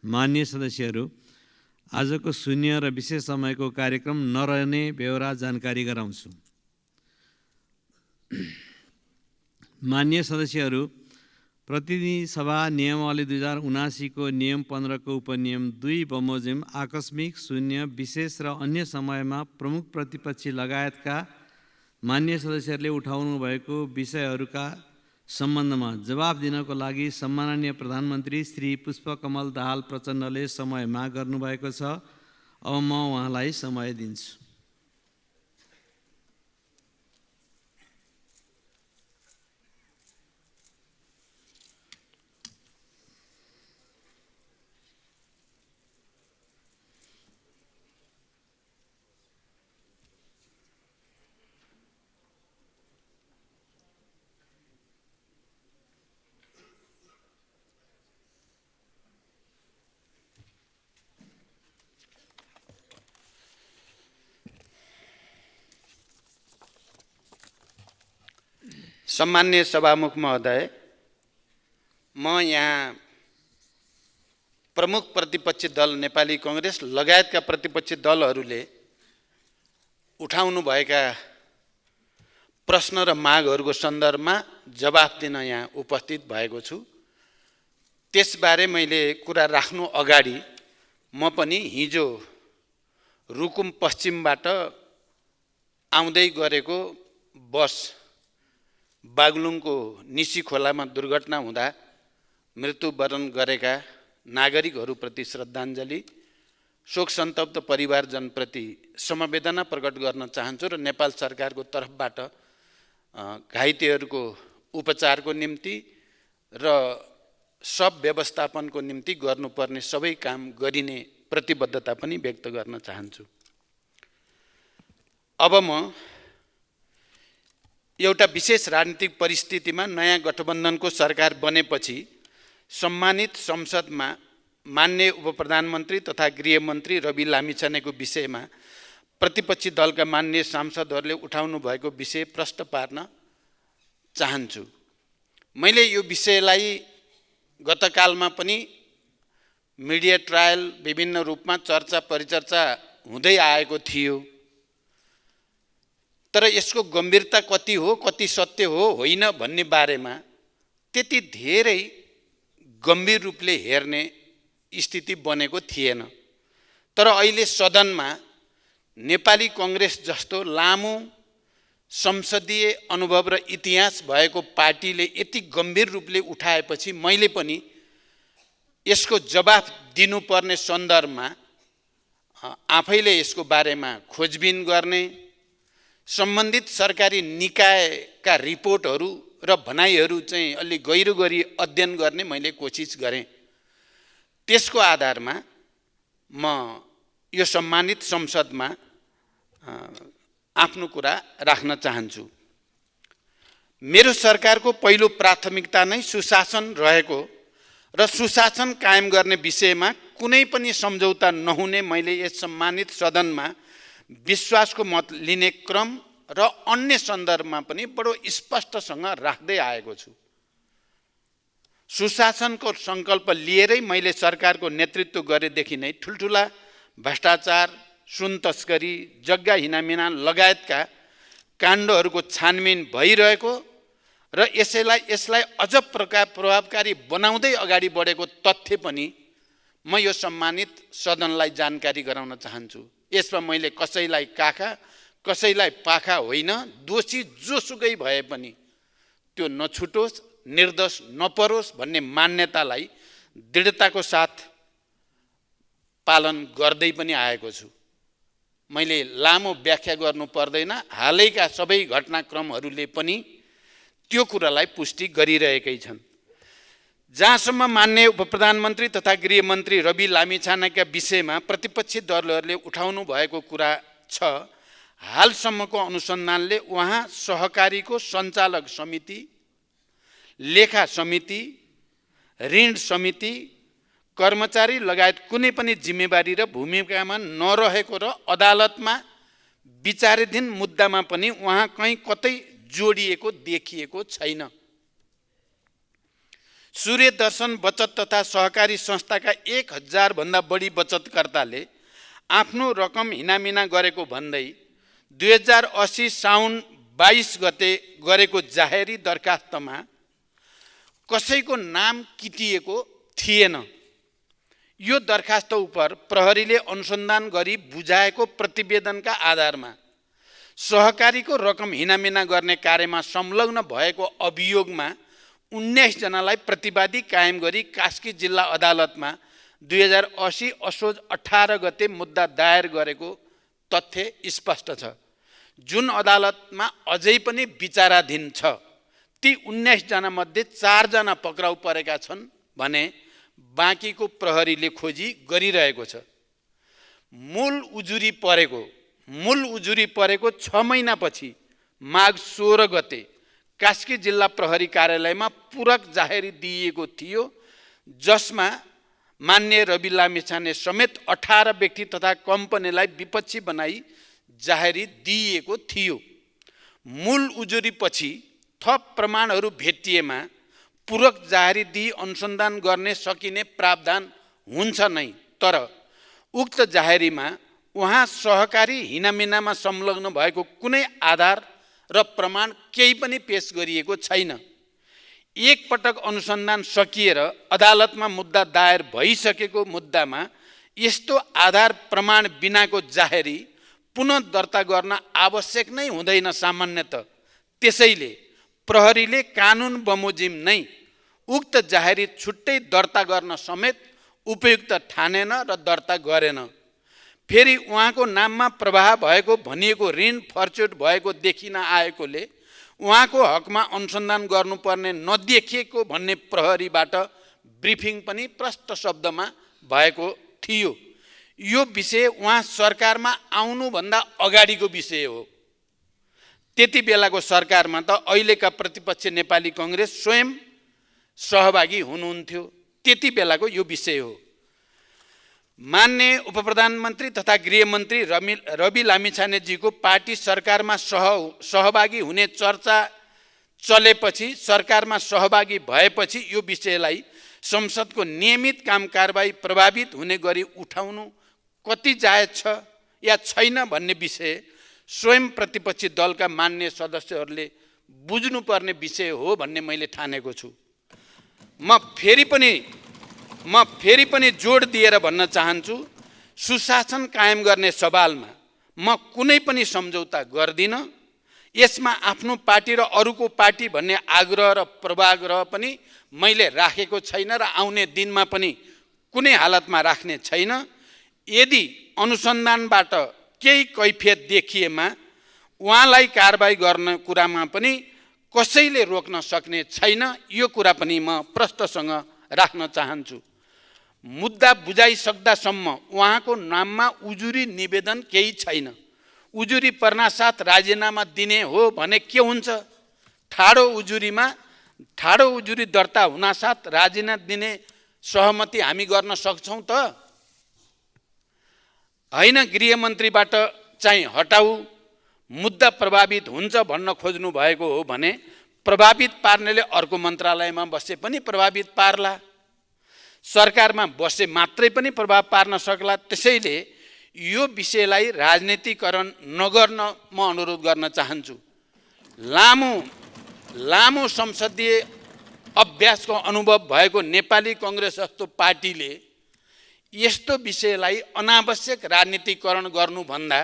मान्य सदस्यहरू, आजको शून्य र विशेष समयको कार्यक्रम नरहने बेहोरा जानकारी गराउँछु। मान्य सदस्यहरू, प्रतिनिधि सभा नियमावली 2079 को नियम 15 को उपनियम 2 बमोजिम आकस्मिक, शून्य, विशेष र अन्य समयमा प्रमुख प्रतिपक्षी लगायतका मान्य सदस्यहरूले उठाउनु भएको विषयहरूका सम्बन्धमा जवाब दिनको लागि सम्माननीय प्रधानमन्त्री श्री पुष्पकमल दाहाल प्रचण्डले समय माग गर्नुभएको छ। अब म उहाँलाई समय दिन्छु। सम्मान्य सभामुख महोदय, म यहाँ प्रमुख प्रतिपक्षी दल नेपाली कांग्रेस लगायतका प्रतिपक्षी दलहरूले उठाउनु भएका प्रश्न र मागहरूको सन्दर्भमा जवाफ दिन यहाँ उपस्थित भएको छु। त्यसबारे मैले कुरा राख्नु अगाडि म पनि हिजो रुकुम पश्चिमबाट आउँदै गरेको बस बागलुङको निसी खोलामा दुर्घटना हुँदा मृत्युवरण गरेका नागरिकहरूप्रति श्रद्धाञ्जली, शोक सन्तप्त परिवारजनप्रति समवेदना प्रकट गर्न चाहन्छु र नेपाल सरकारको तर्फबाट घाइतेहरूको उपचारको निम्ति र सब व्यवस्थापनको निम्ति गर्नुपर्ने सबै काम गरिने प्रतिबद्धता पनि व्यक्त गर्न चाहन्छु। अब म एउटा विशेष राजनीतिक परिस्थितिमा नयाँ गठबन्धनको सरकार बनेपछि सम्मानित संसदमा मान्य उपप्रधानमन्त्री तथा गृहमन्त्री रवि लामिछानेको विषयमा प्रतिपक्षी दलका मान्य सांसदहरूले उठाउनु भएको विषय प्रश्न पार्न चाहन्छु। मैले यो विषयलाई गतकालमा पनि मिडिया ट्रायल विभिन्न रूपमा चर्चा परिचर्चा हुँदै आएको थियो, तर यसको गम्भीरता कति हो, कति सत्य हो होइन भन्ने बारेमा त्यति धेरै गम्भीर रूपले हेर्ने स्थिति बनेको थिएन। तर अहिले सदनमा नेपाली कांग्रेस जस्तो लामो संसदीय अनुभव र इतिहास भएको पार्टीले यति गम्भीर रूपले उठाएपछि मैले पनि यसको जवाफ दिनुपर्ने सन्दर्भमा आफैले यसको बारेमा खोजबिन गर्ने, सम्बन्धित सरकारी निकायका रिपोर्टहरू र भनाइहरू चाहिँ अलि गहिरो गरी अध्ययन गर्ने मैले कोसिस गरेँ। त्यसको आधारमा म यो सम्मानित संसदमा आफ्नो कुरा राख्न चाहन्छु। मेरो सरकारको पहिलो प्राथमिकता नै सुशासन रहेको र सुशासन कायम गर्ने विषयमा कुनै पनि सम्झौता नहुने मैले यस सम्मानित सदनमा विश्वासको मत लिने क्रम र अन्य सन्दर्भमा पनि बडो स्पष्टसँग राख्दै आएको छु। सुशासनको सङ्कल्प लिएरै मैले सरकारको नेतृत्व गरेदेखि नै ठुल्ठुला भ्रष्टाचार, सुन तस्करी, जग्गा हिनामिना लगायतका काण्डहरूको छानबिन भइरहेको र यसलाई अझ प्रभावकारी बनाउँदै अगाडि बढेको तथ्य पनि म यो सम्मानित सदनलाई जानकारी गराउन चाहन्छु। यसमा मैले कसैलाई काखा कसैलाई पाखा होइन, दोषी जोसुकै भए पनि त्यो नछुटोस्, निर्दोष नपरोस् भन्ने मान्यतालाई दृढताको साथ पालन गर्दै पनि आएको छु। मैले लामो व्याख्या गर्नु पर्दैन, हालैका सबै घटनाक्रमहरूले पनि त्यो कुरालाई पुष्टि गरिरहेकै छन्। जहाँसम्म मान्य उपप्रधानमन्त्री तथा गृहमन्त्री रवि लामिछानेका विषयमा प्रतिपक्षी दलहरूले उठाउनु भएको कुरा छ, हालसम्मको अनुसन्धानले उहाँ सहकारीको सञ्चालक समिति, लेखा समिति, ऋण समिति, कर्मचारी लगायत कुनै पनि जिम्मेवारी र भूमिकामा नरहेको र अदालतमा विचाराधीन मुद्दामा पनि उहाँ कहीँ कतै जोडिएको देखिएको छैन। सूर्य दर्शन बचत तथा सहकारी संस्थाका 1000 भन्दा बढी बचतकर्ताले आफ्नो रकम हिनामिना गरेको भन्दै 2080 साउन 22 गते गरेको जाहेरी दरखास्तमा कसैको नाम किटिएको थिएन। यो दरखास्त उप प्रहरीले अनुसन्धान गरी बुझाएको प्रतिवेदनका आधारमा सहकारीको रकम हिनामिना गर्ने कार्यमा संलग्न भएको अभियोगमा 19 जनालाई प्रतिवादी कायम गरी कास्की जिल्ला अदालतमा 2080 असोज 18 गते मुद्दा दायर गरेको तथ्य स्पष्ट छ, जुन अदालतमा अझै पनि विचाराधीन छ। ती 19 जना मध्ये 4 जना पक्राउ परेका छन् भने बाँकीको प्रहरीले खोजी गरिरहेको छ। मूल उजुरी परेको 6 महिनापछि माघ 16 गते कास्की जिल्ला प्रहरी कार्यालयमा पूरक जाहेरी दिइएको थियो, जसमा मान्य रवि लामिछाने समेत 18 व्यक्ति तथा कम्पनीलाई विपक्षी बनाई जाहेरी दिइएको थियो। मूल उजुरीपछि थप प्रमाणहरू भेटिएमा पूरक जाहेरी दिई अनुसन्धान गर्ने सकिने प्रावधान हुन्छ नै, तर उक्त जाहेरीमा उहाँ सहकारी हिनामिनामा संलग्न भएको कुनै आधार र प्रमाण केही पनि पेश गरिएको छैन। एक पटक अनुसन्धान सकिएर अदालतमा मुद्दा दायर भइसकेको मुद्दामा यस्तो आधार प्रमाण बिनाको जाहेरी पुनः दर्ता गर्न आवश्यक नै हुँदैन सामान्यतः। त्यसैले प्रहरीले कानुन बमोजिम नै उक्त जाहेरी छुट्टै दर्ता गर्न समेत उपयुक्त ठानेन र दर्ता गरेन। फेरि उहाँको नाममा प्रवाह भएको भनिएको ऋण फर्च्युट भएको देखिन आएकोले उहाँको हकमा अनुसन्धान गर्नुपर्ने नदेखिएको भन्ने प्रहरीबाट ब्रिफिङ पनि प्रष्ट शब्दमा भएको थियो। यो विषय उहाँ सरकारमा आउनुभन्दा अगाडिको विषय हो। त्यति बेलाको सरकारमा त अहिलेका प्रतिपक्ष नेपाली कांग्रेस स्वयं सहभागी हुनुहुन्थ्यो। त्यति बेलाको यो विषय हो। मान्य उपप्रधानमन्त्री तथा गृहमन्त्री रवि लामिछानेजीको पार्टी सरकारमा सहभागी हुने चर्चा चलेपछि, सरकारमा सहभागी भएपछि यो विषयलाई संसदको नियमित काम कारबाही प्रभावित हुने गरी उठाउनु कति जायज छ या छैन भन्ने विषय स्वयं प्रतिपक्षी दलका मान्य सदस्यहरूले बुझ्नुपर्ने विषय हो भन्ने मैले ठानेको छु। म फेरि पनि जोड दिएर भन्न चाहन्छु, सुशासन कायम गर्ने सवालमा म कुनै पनि सम्झौता गर्दिनँ। यसमा आफ्नो पार्टी र अरूको पार्टी भन्ने आग्रह र पूर्वाग्रह पनि मैले राखेको छैन र आउने दिनमा पनि कुनै हालतमा राख्ने छैन। यदि अनुसन्धानबाट केही कैफियत देखिएमा उहाँलाई कारबाही गर्ने कुरामा पनि कसैले रोक्न सक्ने छैन। यो कुरा पनि म प्रष्टसँग राख्न चाहन्छु। मुद्दा बुझाइसक्दासम्म उहाँको नाममा उजुरी निवेदन केही छैन। उजुरी पर्नासाथ राजीनामा दिने हो भने के हुन्छ? ठाडो उजुरी दर्ता हुनासाथ राजीनामा दिने सहमति हामी गर्न सक्छौँ त? हैन, गृहमन्त्रीबाट चाहिँ हटाऊ, मुद्दा प्रभावित हुन्छ भन्न खोज्नु भएको हो भने प्रभावित पार्नेले अर्को मन्त्रालयमा बसे पनि प्रभावित पार्ला, सरकारमा बसे मात्रै पनि प्रभाव पार्न सक्ला। त्यसैले यो विषयलाई राजनीतिकरण नगर्न म अनुरोध गर्न चाहन्छु। लामो संसदीय अभ्यासको अनुभव भएको नेपाली कांग्रेस जस्तो पार्टीले यस्तो विषयलाई अनावश्यक राजनीतिकरण गर्नुभन्दा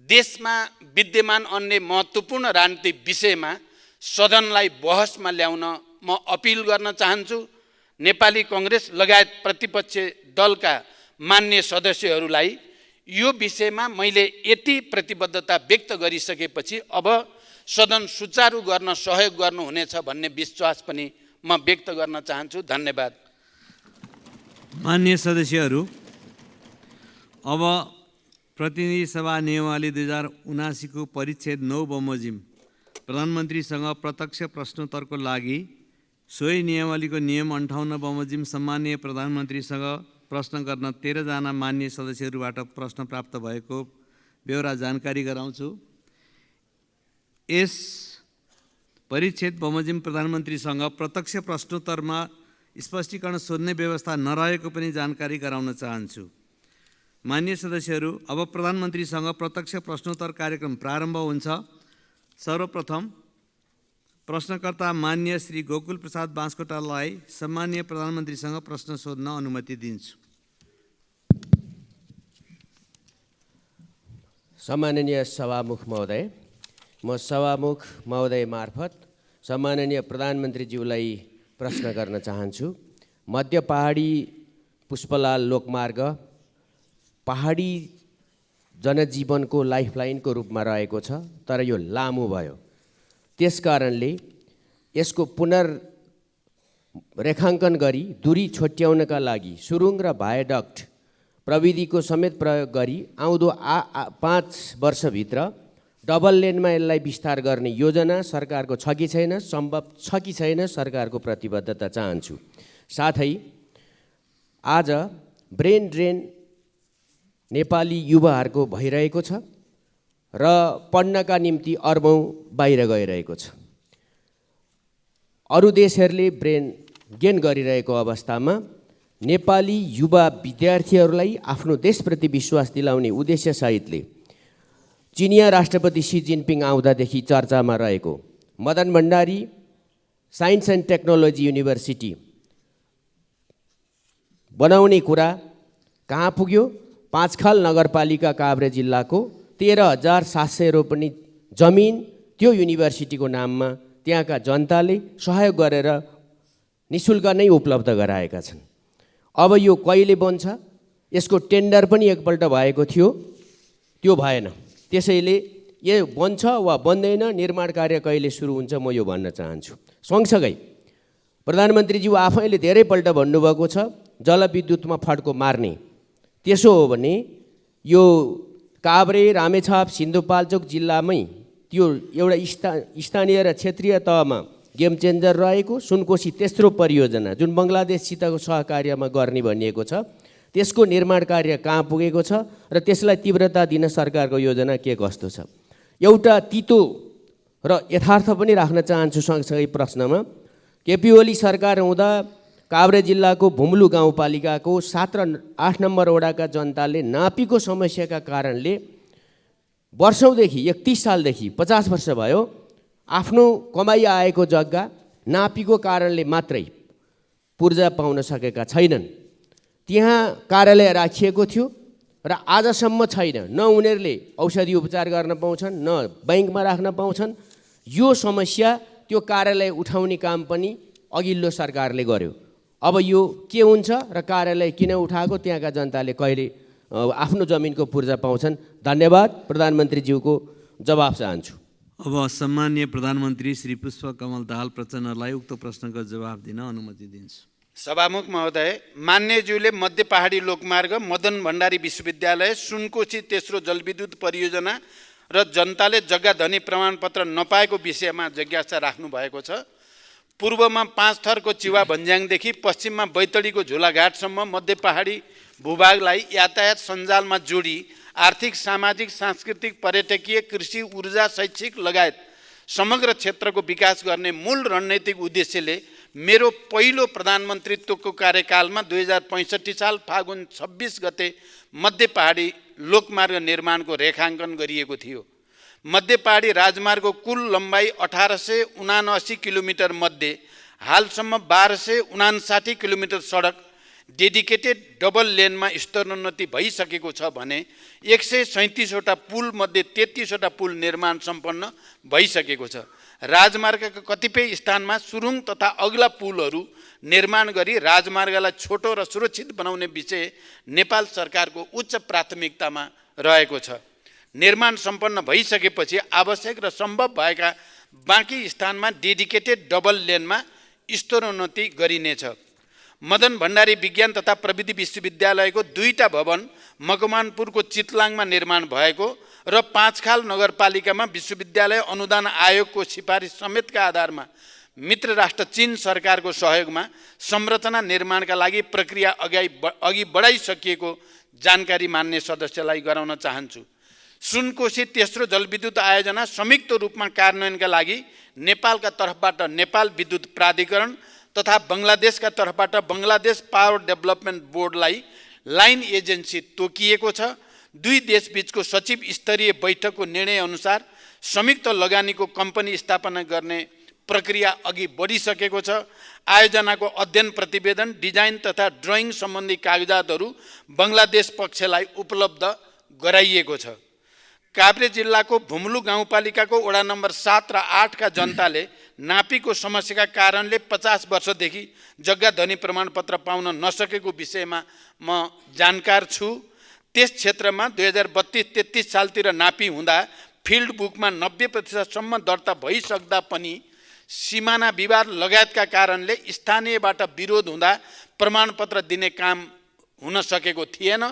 देशमा विद्यमान अन्य महत्त्वपूर्ण राजनीतिक विषयमा सदनलाई बहसमा ल्याउन म अपिल गर्न चाहन्छु। नेपाली कांग्रेस लगायत प्रतिपक्ष दलका मान्य सदस्यहरूलाई यो विषयमा मैले यति प्रतिबद्धता व्यक्त गरिसकेपछि अब सदन सुचारू गर्न सहयोग गर्नुहुनेछ भन्ने विश्वास पनि म व्यक्त गर्न चाहन्छु। धन्यवाद। मान्य सदस्यहरू, अब प्रतिनिधि सभा नियमावली 2079 को परिच्छेद 9 बमोजिम प्रधानमन्त्रीसँग प्रत्यक्ष प्रश्नोत्तरको लागि सोही नियमावलीको नियम 58 बमोजिम सम्माननीय प्रधानमन्त्रीसँग प्रश्न गर्न 13 जना मान्य सदस्यहरूबाट प्रश्न प्राप्त भएको बेहोरा जानकारी गराउँछु। यस परिच्छेद बमोजिम प्रधानमन्त्रीसँग प्रत्यक्ष प्रश्नोत्तरमा स्पष्टीकरण सोध्ने व्यवस्था नरहेको पनि जानकारी गराउन चाहन्छु। मान्य सदस्यहरू, अब प्रधानमन्त्रीसँग प्रत्यक्ष प्रश्नोत्तर कार्यक्रम प्रारम्भ हुन्छ। सर्वप्रथम प्रश्नकर्ता मान्य श्री गोकुल प्रसाद बाँसकोटालाई सम्मानीय प्रधानमन्त्रीसँग प्रश्न सोध्न अनुमति दिन्छु। सम्माननीय सभामुख महोदय, म सभामुख महोदय मार्फत सम्माननीय प्रधानमन्त्रीज्यूलाई प्रश्न गर्न चाहन्छु। मध्य पहाडी पुष्पलाल लोकमार्ग पहाडी जनजीवनको लाइफलाइनको रूपमा रहेको छ, तर यो लामो भयो। त्यसकारणले यसको पुनर्रेखाङ्कन गरी दूरी छोट्याउनका लागि सुरुङ र भायाडक्ट प्रविधिको समेत प्रयोग गरी आउँदो 5 वर्षभित्र डबल लेनमा यसलाई विस्तार गर्ने योजना सरकारको छ कि छैन, सम्भव छ कि छैन, सरकारको प्रतिबद्धता चाहन्छु। साथै आज ब्रेन ड्रेन नेपाली युवाहरूको भइरहेको छ र पढ्नका निम्ति अरबौँ बाहिर गइरहेको छ। अरू देशहरूले ब्रेन गेन गरिरहेको अवस्थामा नेपाली युवा विद्यार्थीहरूलाई आफ्नो देशप्रति विश्वास दिलाउने उद्देश्यसहितले चिनिया राष्ट्रपति सी जिनपिङ आउँदादेखि चर्चामा रहेको Madan Bhandari science and technology university बनाउने कुरा कहाँ पुग्यो? पाँचखाल नगरपालिका काभ्रे जिल्लाको 13,700 रोपनी जमिन त्यो युनिभर्सिटीको नाममा त्यहाँका जनताले सहयोग गरेर निःशुल्क नै उपलब्ध गराएका छन्। अब यो कहिले बन्छ? यसको टेन्डर पनि एकपल्ट भएको थियो, त्यो भएन। त्यसैले यो बन्छ वा बन्दैन, निर्माण कार्य कहिले सुरु हुन्छ, म यो भन्न चाहन्छु। सँगसँगै प्रधानमन्त्रीज्यू आफैले धेरैपल्ट भन्नुभएको छ जलविद्युतमा फड्को मार्ने। त्यसो हो भने यो काभ्रे, रामेछाप, सिन्धुपाल्चोक जिल्लामै त्यो एउटा स्थानीय र क्षेत्रीय तहमा गेम चेन्जर रहेको सुनकोशी तेस्रो परियोजना जुन बङ्गलादेशसितको सहकार्यमा गर्ने भनिएको छ, त्यसको निर्माण कार्य कहाँ पुगेको छ र त्यसलाई तीव्रता दिन सरकारको योजना के कस्तो छ? एउटा तितो र यथार्थ पनि राख्न चाहन्छु सँगसँगै प्रश्नमा। केपी ओली सरकार हुँदा काभ्रे जिल्लाको भुम्लु गाउँपालिकाको 7 र 8 नम्बर वडाका जनताले नापीको समस्याका कारणले वर्षौँदेखि 31 सालदेखि 50 वर्ष भयो आफ्नो कमाई आएको जग्गा नापीको कारणले मात्रै पूर्जा पाउन सकेका छैनन्। त्यहाँ कार्यालय राखिएको थियो र आजसम्म छैन। न उनीहरूले औषधि उपचार गर्न पाउँछन्, न बैंकमा राख्न पाउँछन्। यो समस्या त्यो कार्यालय उठाउने काम पनि अघिल्लो सरकारले गर्यो। अब यो के हुन्छ र कार्यालय किन उठाएको, त्यहाँका जनताले कहिले आफ्नो जमिनको पूर्जा पाउँछन्? धन्यवाद। प्रधानमन्त्रीज्यूको जवाफ चाहन्छु। अब सम्मानीय प्रधानमन्त्री श्री पुष्पकमल दाहाल प्रचण्डलाई उक्त प्रश्नको जवाफ दिन अनुमति दिन्छु। सभामुख महोदय, मान्यज्यूले मध्य पहाडी लोकमार्ग, मदन भण्डारी विश्वविद्यालय, सुनकोशी तेस्रो जलविद्युत परियोजना र जनताले जग्गा धनी प्रमाणपत्र नपाएको विषयमा जिज्ञासा राख्नु भएको छ। पूर्वमा 5 थरको चिवा भन्ज्याङदेखि पश्चिममा बैतडीको झोलाघाटसम्म मध्य पहाडी भूभागलाई यातायात सञ्जालमा जोडी आर्थिक, सामाजिक, सांस्कृतिक, पर्यटकीय, कृषि, ऊर्जा, शैक्षिक लगायत समग्र क्षेत्रको विकास गर्ने मूल रणनीतिक उद्देश्यले मेरो पहिलो प्रधानमन्त्रीत्वको कार्यकालमा 2065 साल फागुन 26 गते मध्य पहाडी लोकमार्ग निर्माणको रेखाङ्कन गरिएको थियो। मध्य पहाडी राजमार्गको कुल लम्बाइ 1879 किलोमिटर मध्ये हालसम्म 1259 किलोमिटर सडक डेडिकेटेड डबल लेनमा स्तरोन्नति भइसकेको छ भने 137वटा पुल मध्ये 33वटा पुल निर्माण सम्पन्न भइसकेको छ। राजमार्गका कतिपय स्थानमा सुरुङ तथा अग्ला पुलहरू निर्माण गरी राजमार्गलाई छोटो र सुरक्षित बनाउने विषय नेपाल सरकारको उच्च प्राथमिकतामा रहेको छ। निर्माण सम्पन्न भइसकेपछि आवश्यक र सम्भव भएका बाँकी स्थानमा डेडिकेटेड डबल लेनमा स्तरोन्नति गरिनेछ। मदन भण्डारी विज्ञान तथा प्रविधि विश्वविद्यालयको 2टा भवन मकवानपुरको चितलाङमा निर्माण भएको र पाँचखाल नगरपालिकामा विश्वविद्यालय अनुदान आयोगको सिफारिस समेतका आधारमा मित्र राष्ट्र चीन सरकारको सहयोगमा संरचना निर्माणका लागि प्रक्रिया अघि बढाइसकिएको जानकारी मान्य सदस्यलाई गराउन चाहन्छु। सुनकोशी तेस्रो जलविद्युत आयोजना संयुक्त रूपमा कार्यान्वयनका लागि नेपालका तर्फबाट नेपाल विद्युत प्राधिकरण तथा बङ्गलादेशका तर्फबाट बङ्गलादेश पावर डेभलपमेन्ट बोर्डलाई लाइन एजेन्सी तोकिएको छ। दुई देशबीचको सचिव स्तरीय बैठकको निर्णय अनुसार संयुक्त लगानीको कम्पनी स्थापना गर्ने प्रक्रिया अघि बढिसकेको छ। आयोजनाको अध्ययन प्रतिवेदन, डिजाइन तथा ड्रइङ सम्बन्धी कागजातहरू बङ्गलादेश पक्षलाई उपलब्ध गराइएको छ। काभ्रे जिल्लाको भुम्लु गाउँपालिकाको वडा नम्बर 7 र 8 का जनताले नापीको समस्याका कारणले 50 वर्षदेखि जग्गा धनी प्रमाणपत्र पाउन नसकेको विषयमा म जानकार छु। त्यस क्षेत्रमा 2032-33 सालतिर नापी हुँदा फिल्ड बुकमा 90% दर्ता भइसक्दा पनि सिमाना विवाद लगायतका कारणले स्थानीयबाट विरोध हुँदा प्रमाणपत्र दिने काम हुन सकेको थिएन।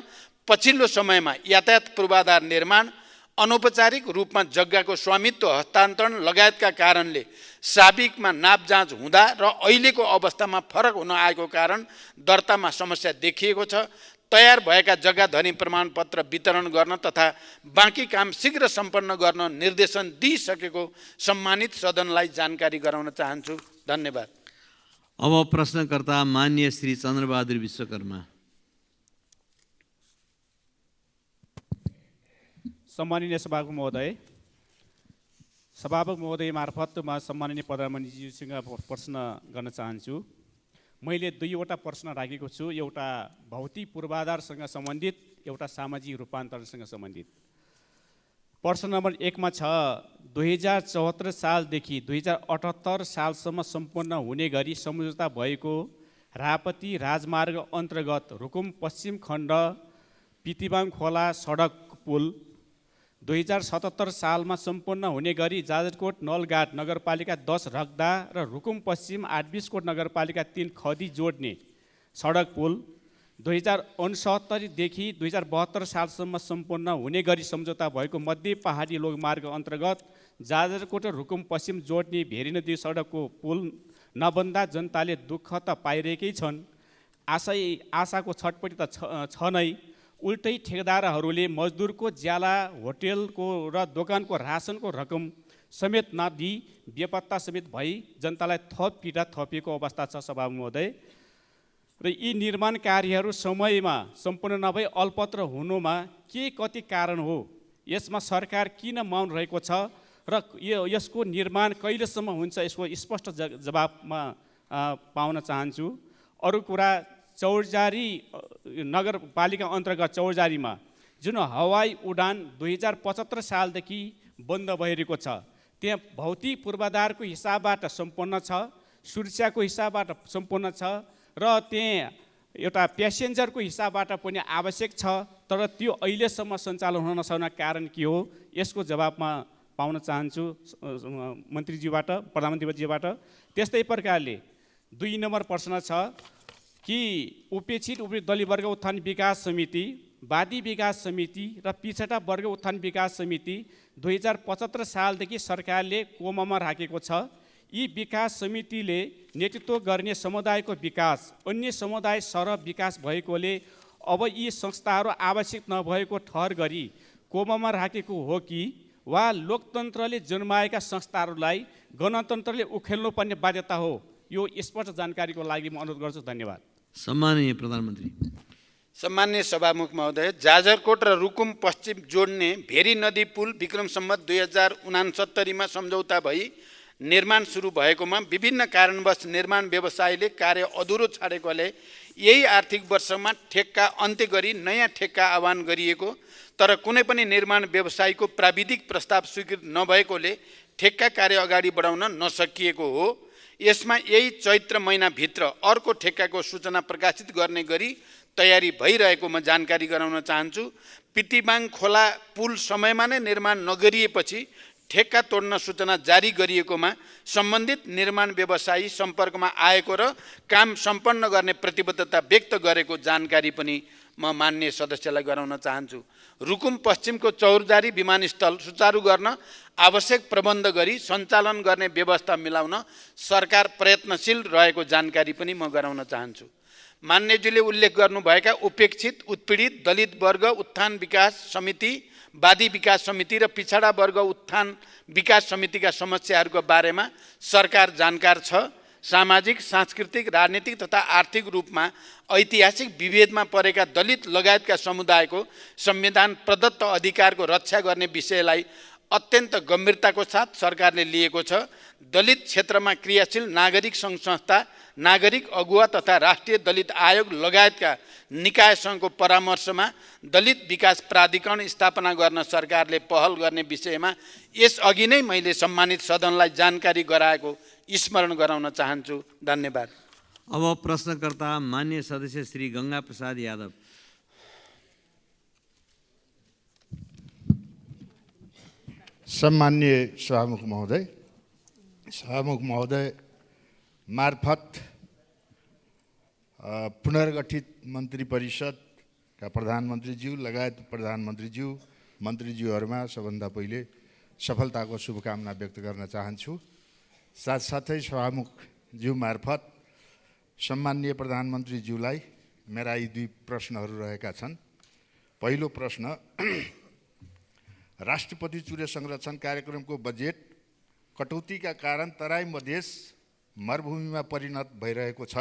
पछिल्लो समयमा यातायात पूर्वाधार निर्माण, अनौपचारिक रूपमा जग्गाको स्वामित्व हस्तान्तरण लगायतका कारणले साबिकमा नापजाँच हुँदा र अहिलेको अवस्थामा फरक हुन आएको कारण दर्तामा समस्या देखिएको छ। तयार भएका जग्गा धनी प्रमाणपत्र वितरण गर्न तथा बाँकी काम शीघ्र सम्पन्न गर्न निर्देशन दिइसकेको सम्मानित सदनलाई जानकारी गराउन चाहन्छु। धन्यवाद। अब प्रश्नकर्ता मान्य श्री चन्द्रबहादुर विश्वकर्मा। सम्माननीय सभापति महोदय मार्फत म सम्माननीय प्रधानमन्त्रीज्यूसँग प्रश्न गर्न चाहन्छु। मैले दुईवटा प्रश्न राखेको छु, एउटा भौतिक पूर्वाधारसँग सम्बन्धित, एउटा सामाजिक रूपान्तरणसँग सम्बन्धित। प्रश्न नम्बर 1 मा छ 2074 सालदेखि 2078 सालसम्म सम्पन्न हुने गरी सम्झौता भएको रापती राजमार्ग अन्तर्गत रुकुम पश्चिम खण्ड पितिबाङ खोला सडक पुल 2077 सालमा सम्पन्न हुने गरी जाजरकोट नलघाट नगरपालिका 10 रग्दा र रुकुम पश्चिम 8 नगरपालिका 3 खदी जोड्ने सडक पुल 2069 देखि 2072 सालसम्म सम्पन्न हुने गरी सम्झौता भएको मध्य पहाडी लोकमार्ग अन्तर्गत जाजरकोट र रुकुम पश्चिम जोड्ने भेरी नदी सडकको पुल नबन्दा जनताले दुःख त पाइरहेकै छन्। आशाको छटपटी त छ नै, उल्टै ठेकेदारहरूले मजदुरको ज्याला, होटेलको र दोकानको रासनको रकम समेत नदिई बेपत्ता समेत भई जनतालाई थप पीडा थपिएको अवस्था छ सभामुख महोदय। र यी निर्माण कार्यहरू समयमा सम्पन्न नभई अल्पत्र हुनुमा कति कारण हो? यसमा सरकार किन मौन रहेको छ र यसको निर्माण कहिलेसम्म हुन्छ, यसको स्पष्ट जवाबमा पाउन चाहन्छु। अरू कुरा, चौरजारी नगरपालिका अन्तर्गत चौरजारीमा जुन हवाई उडान 2075 सालदेखि बन्द भइरहेको छ, त्यहाँ भौतिक पूर्वाधारको हिसाबबाट सम्पन्न छ, सुरक्षाको हिसाबबाट सम्पन्न छ र त्यहाँ एउटा प्यासेन्जरको हिसाबबाट पनि आवश्यक छ, तर त्यो अहिलेसम्म सञ्चालन हुन नसक्ने कारण के हो? यसको जवाबमा पाउन चाहन्छु मन्त्रीज्यूबाट, प्रधानमन्त्रीज्यूबाट। त्यस्तै प्रकारले 2 नम्बर प्रश्न छ कि उपेक्षित दलित वर्ग उत्थान विकास समिति, वादी विकास समिति र पिछडा वर्ग उत्थान विकास समिति 2075 सालदेखि सरकारले कोमामा राखेको छ। यी विकास समितिले नेतृत्व गर्ने समुदायको विकास, अन्य समुदाय सरह विकास भएकोले अब यी संस्थाहरू आवश्यक नभएको ठहर गरी कोमामा राखेको हो कि वा लोकतन्त्रले जन्माएका संस्थाहरूलाई गणतन्त्रले उखेल्नुपर्ने बाध्यता हो? यो स्पष्ट जानकारीको लागि म अनुरोध गर्छु। धन्यवाद। सम्माननीय प्रधानमन्त्री। सम्माननीय सभामुख महोदय, जाजरकोट र रुकुम पश्चिम जोड्ने भेरी नदी पुल विक्रम सम्वत 2069 मा सम्झौता भई निर्माण सुरु भएकोमा विभिन्न कारणवश निर्माण व्यवसायले कार्य अधुरो छाडेकोले यही आर्थिक वर्षमा ठेक्का अन्त्य गरी नयाँ ठेक्का आह्वान गरिएको, तर कुनै पनि निर्माण व्यवसायको प्राविधिक प्रस्ताव स्वीकृत नभएकोले ठेक्का कार्य अगाडि बढाउन नसकिएको हो। यसमा यही चैत्र महिनाभित्र अर्को ठेक्काको सूचना प्रकाशित गर्ने गरी तयारी भइरहेको म जानकारी गराउन चाहन्छु। पितिबाङ खोला पुल समयमा नै निर्माण नगरिएपछि ठेक्का तोड्न सूचना जारी गरिएकोमा सम्बन्धित निर्माण व्यवसायी सम्पर्कमा आएको र काम सम्पन्न गर्ने प्रतिबद्धता व्यक्त गरेको जानकारी पनि म मान्य सदस्यलाई गराउन चाहन्छु। रुकुम पश्चिमको चौरजारी विमानस्थल सुचारू गर्न आवश्यक प्रबन्ध गरी सञ्चालन गर्ने व्यवस्था मिलाउन सरकार प्रयत्नशील रहेको जानकारी पनि म गराउन चाहन्छु। मान्यज्यूले उल्लेख गर्नुभएका उपेक्षित उत्पीडित दलित वर्ग उत्थान विकास समिति, वादी विकास समिति र पिछडा वर्ग उत्थान विकास समितिका समस्याहरूको बारेमा सरकार जानकार छ। सामाजिक, सांस्कृतिक, राजनीतिक तथा आर्थिक रूपमा ऐतिहासिक विभेदमा परेका दलित लगायतका समुदायको संविधान प्रदत्त अधिकारको रक्षा गर्ने विषयलाई अत्यन्त गम्भीरताको साथ सरकारले लिएको छ। दलित क्षेत्रमा क्रियाशील नागरिक सङ्घ संस्था, नागरिक अगुवा तथा राष्ट्रिय दलित आयोग लगायतका निकायसँगको परामर्शमा दलित विकास प्राधिकरण स्थापना गर्न सरकारले पहल गर्ने विषयमा यसअघि नै मैले सम्मानित सदनलाई जानकारी गराएको स्मरण गराउन चाहन्छु। धन्यवाद। अब प्रश्नकर्ता मान्य सदस्य श्री गंगा प्रसाद यादव। सम्मान्य सभामुख महोदय मार्फत पुनर्गठित मन्त्री परिषदका प्रधानमन्त्रीज्यू लगायत प्रधानमन्त्रीज्यू, मन्त्रीज्यूहरूमा सबभन्दा पहिले सफलताको शुभकामना व्यक्त गर्न चाहन्छु। साथसाथै सभामुखज्यू मार्फत सम्माननीय प्रधानमन्त्रीज्यूलाई मेरा यी दुई प्रश्नहरू रहेका छन्। पहिलो प्रश्न, राष्ट्रपति चुरे संरक्षण कार्यक्रमको बजेट कटौतीका कारण तराई मधेस मरुभूमिमा परिणत भइरहेको छ।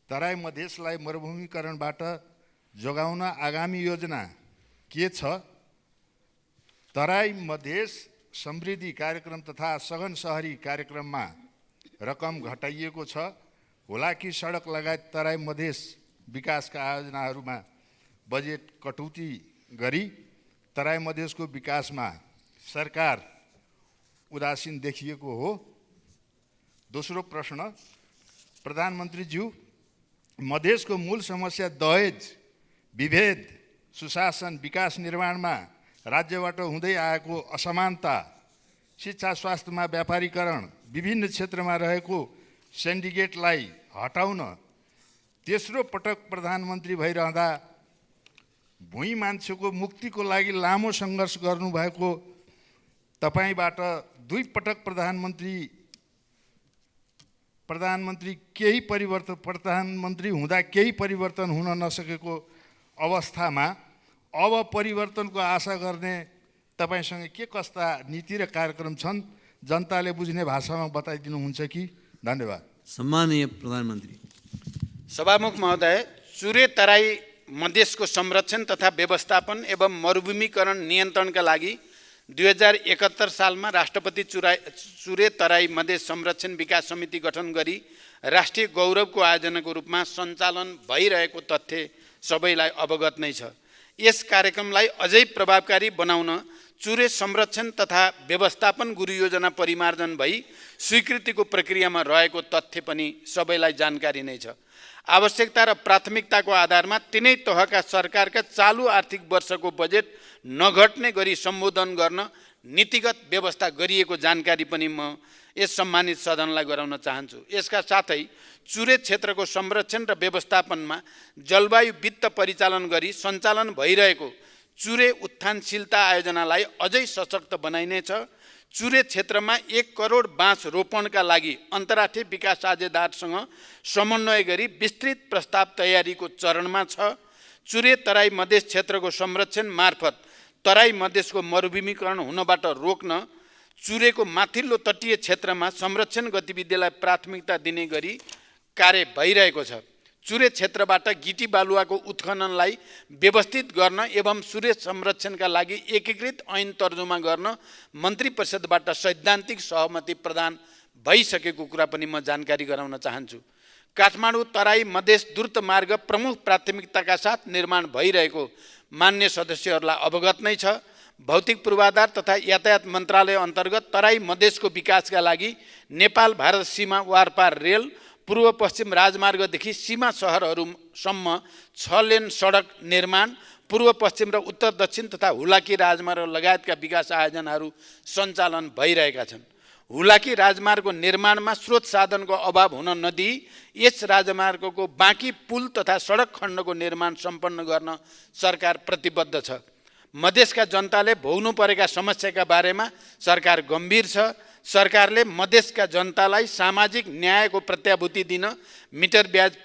तराई मधेसलाई मरुभूमिकरणबाट जोगाउन आगामी योजना के छ? तराई मधेस समृद्धि कार्यक्रम तथा सघन सहरी कार्यक्रममा रकम घटाइएको छ। हुलाकी सडक लगायत तराई मधेस विकासका आयोजनाहरूमा बजेट कटौती गरी तराई मधेसको विकासमा सरकार उदासीन देखिएको हो। दोस्रो प्रश्न, प्रधानमन्त्रीज्यू, मधेसको मूल समस्या दहेज, विभेद, सुशासन, विकास निर्माणमा राज्यबाट हुँदै आएको असमानता, शिक्षा स्वास्थ्यमा व्यापारीकरण, विभिन्न क्षेत्रमा रहेको सिन्डिकेटलाई हटाउन तेस्रो पटक प्रधानमन्त्री भइरहँदा भुइँ मान्छेको मुक्तिको लागि लामो सङ्घर्ष गर्नुभएको तपाईबाट दुई पटक प्रधानमन्त्री हुँदा केही परिवर्तन हुन नसकेको अवस्थामा अब परिवर्तनको आशा गर्ने तपाईसँग के कस्ता नीति र कार्यक्रम छन्? जनताले बुझ्ने भाषामा बताइदिनुहुन्छ कि? धन्यवाद। सम्माननीय प्रधानमन्त्री। सभामुख महोदय, चुरे तराई मधेसको संरक्षण तथा व्यवस्थापन एवं मरुभूमिकरण नियन्त्रणका लागि 2071 सालमा राष्ट्रपति चुरे तराई मधेस संरक्षण विकास समिति गठन गरी राष्ट्रिय गौरवको आयोजनाको रूपमा सञ्चालन भइरहेको तथ्य सबैलाई अवगत नै छ। यस कार्यक्रमलाई अझै प्रभावकारी बनाउन चुरे संरक्षण तथा व्यवस्थापन गुरु योजना परिमार्जन भई स्वीकृतिको प्रक्रियामा रहेको तथ्य पनि सबैलाई जानकारी नै छ। आवश्यकता र प्राथमिकताको आधारमा तिनै तहका सरकारका चालु आर्थिक वर्षको बजेट नघट्ने गरी सम्बोधन गर्न नीतिगत व्यवस्था गरिएको जानकारी पनि म यस सम्मानित सदनलाई गराउन चाहन्छु। यसका साथै चुरे क्षेत्रको संरक्षण र व्यवस्थापनमा जलवायु वित्त परिचालन गरी सञ्चालन भइरहेको चुरे उत्थानशीलता आयोजनालाई अझै सशक्त बनाइनेछ। चुरे क्षेत्रमा 1 करोड बाँस रोपणका लागि अन्तर्राष्ट्रिय विकास साझेदारसँग समन्वय गरी विस्तृत प्रस्ताव तयारीको चरणमा छ। चुरे तराई मधेस क्षेत्रको संरक्षण मार्फत तराई मधेसको मरुभूमिकरण हुनबाट रोक्न चुरेको माथिल्लो तटीय क्षेत्रमा संरक्षण गतिविधिलाई प्राथमिकता दिने गरी कार्य भइरहेको छ। चुरे क्षेत्रबाट गिटी बालुवाको उत्खननलाई व्यवस्थित गर्न एवं चुरे संरक्षणका लागि एकीकृत ऐन तर्जुमा गर्न मन्त्री परिषदबाट सैद्धान्तिक सहमति प्रदान भइसकेको कुरा पनि म जानकारी गराउन चाहन्छु। काठमाडौँ तराई मधेस द्रुत मार्ग प्रमुख प्राथमिकताका साथ निर्माण भइरहेको मान्य सदस्यहरूलाई अवगत नै छ। भौतिक पूर्वाधार तथा यातायात मन्त्रालय अन्तर्गत तराई मधेसको विकासका लागि नेपाल भारत सीमा वारपार रेल, पूर्व पश्चिम राजमार्गदेखि सीमा सहरहरूसम्म 6 लेन सडक निर्माण, पूर्व पश्चिम र उत्तर दक्षिण तथा हुलाकी राजमार्ग लगायतका विकास आयोजनाहरू सञ्चालन भइरहेका छन्। हुलाकी राजमार्गको निर्माणमा स्रोत साधनको अभाव हुन नदिई यस राजमार्गको बाँकी पुल तथा सडक खण्डको निर्माण सम्पन्न गर्न सरकार प्रतिबद्ध छ। मधेसका जनताले भोग्नु परेका समस्याका बारेमा सरकार गम्भीर छ। सरकारले मधेसका जनतालाई सामाजिक न्यायको प्रत्याभूति दिन मिटर ब्याज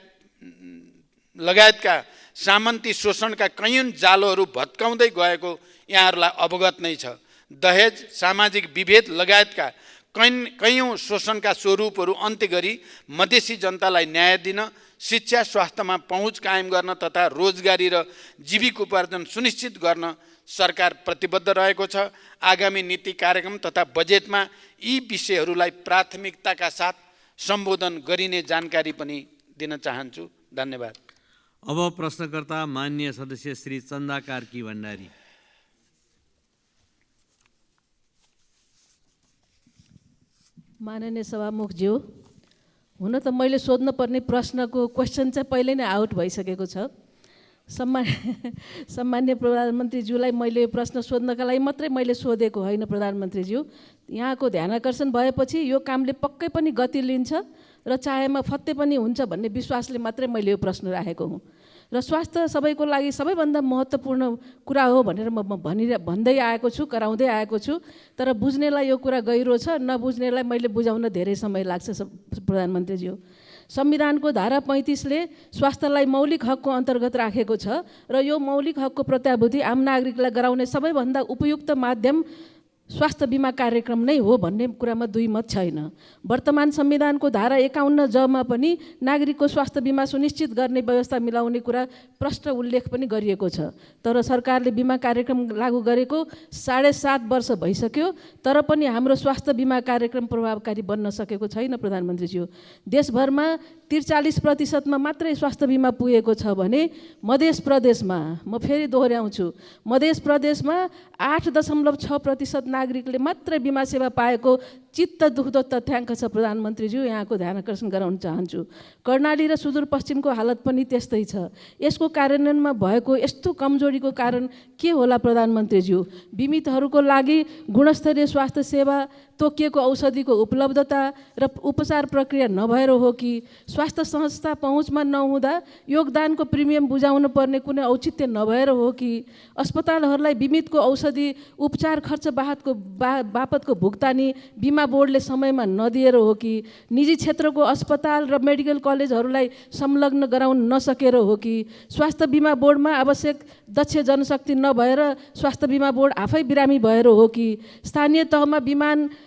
लगायतका सामन्ती शोषणका कैयौँ जालोहरू भत्काउँदै गएको यहाँहरूलाई अवगत नै छ। दहेज, सामाजिक विभेद लगायतका कैयौँ शोषणका स्वरूपहरू अन्त्य गरी मधेसी जनतालाई न्याय दिन, शिक्षा स्वास्थ्यमा पहुँच कायम गर्न तथा रोजगारी र जीविकोपार्जन सुनिश्चित गर्न सरकार प्रतिबद्ध रहेको छ। आगामी नीति कार्यक्रम तथा बजेटमा यी विषयहरूलाई प्राथमिकताका साथ सम्बोधन गरिने जानकारी पनि दिन चाहन्छु। धन्यवाद। अब प्रश्नकर्ता माननीय सदस्य श्री चन्दा कार्की भण्डारी। माननीय सभामुखज्यू, हुन त मैले सोध्नुपर्ने प्रश्नको क्वेसन चाहिँ पहिले नै आउट भइसकेको छ। सम्मान्य प्रधानमन्त्रीज्यूलाई मैले प्रश्न सोध्नका लागि मात्रै मैले सोधेको होइन। प्रधानमन्त्रीज्यू, यहाँको ध्यानाकर्षण भएपछि यो कामले पक्कै पनि गति लिन्छ र चाहेमा फत्ते पनि हुन्छ भन्ने विश्वासले मात्रै मैले यो प्रश्न राखेको हुँ। र स्वास्थ्य सबैको लागि सबैभन्दा महत्त्वपूर्ण कुरा हो भनेर म भन्दै आएको छु, कराउँदै आएको छु। तर बुझ्नेलाई यो कुरा गहिरो छ, नबुझ्नेलाई मैले बुझाउन धेरै समय लाग्छ। प्रधानमन्त्रीज्यू, संविधानको धारा 35ले स्वास्थ्यलाई मौलिक हकको अन्तर्गत राखेको छ र यो मौलिक हकको प्रत्याभूति आम नागरिकलाई गराउने सबैभन्दा उपयुक्त माध्यम स्वास्थ्य बिमा कार्यक्रम नै हो भन्ने कुरामा दुई मत छैन। वर्तमान संविधानको धारा 51 जमा पनि नागरिकको स्वास्थ्य बिमा सुनिश्चित गर्ने व्यवस्था मिलाउने कुरा प्रष्ट उल्लेख पनि गरिएको छ। तर सरकारले बिमा कार्यक्रम लागू गरेको 7.5 वर्ष भइसक्यो, तर पनि हाम्रो स्वास्थ्य बिमा कार्यक्रम प्रभावकारी बन्न सकेको छैन। प्रधानमन्त्रीज्यू, देशभरमा 43% मात्रै स्वास्थ्य बिमा पुगेको छ भने मध्य प्रदेशमा, म फेरि दोहोऱ्याउँछु, मध्य प्रदेशमा 8.6% नागरिकले मात्रै बिमा सेवा पाएको चित्त दुख्दो तथ्याङ्क छ। प्रधानमन्त्रीज्यू, यहाँको ध्यान आकर्षण गराउन चाहन्छु। कर्णाली र सुदूरपश्चिमको हालत पनि त्यस्तै छ। यसको कार्यान्वयनमा भएको यस्तो कमजोरीको कारण के होला? प्रधानमन्त्रीज्यू, बिमितहरूको लागि गुणस्तरीय स्वास्थ्य सेवा, तोकिएको औषधिको उपलब्धता र उपचार प्रक्रिया नभएर हो कि स्वास्थ्य संस्था पहुँचमा नहुँदा योगदानको प्रिमियम बुझाउनु पर्ने कुनै औचित्य नभएर हो कि अस्पतालहरूलाई बिमितको औषधि उपचार खर्च बापतको भुक्तानी बिमा बोर्डले समयमा नदिएर हो कि निजी क्षेत्रको अस्पताल र मेडिकल कलेजहरूलाई संलग्न गराउन नसकेर हो कि स्वास्थ्य बिमा बोर्डमा आवश्यक दक्ष जनशक्ति नभएर स्वास्थ्य बिमा बोर्ड आफै बिरामी भएर हो कि स्थानीय तहमा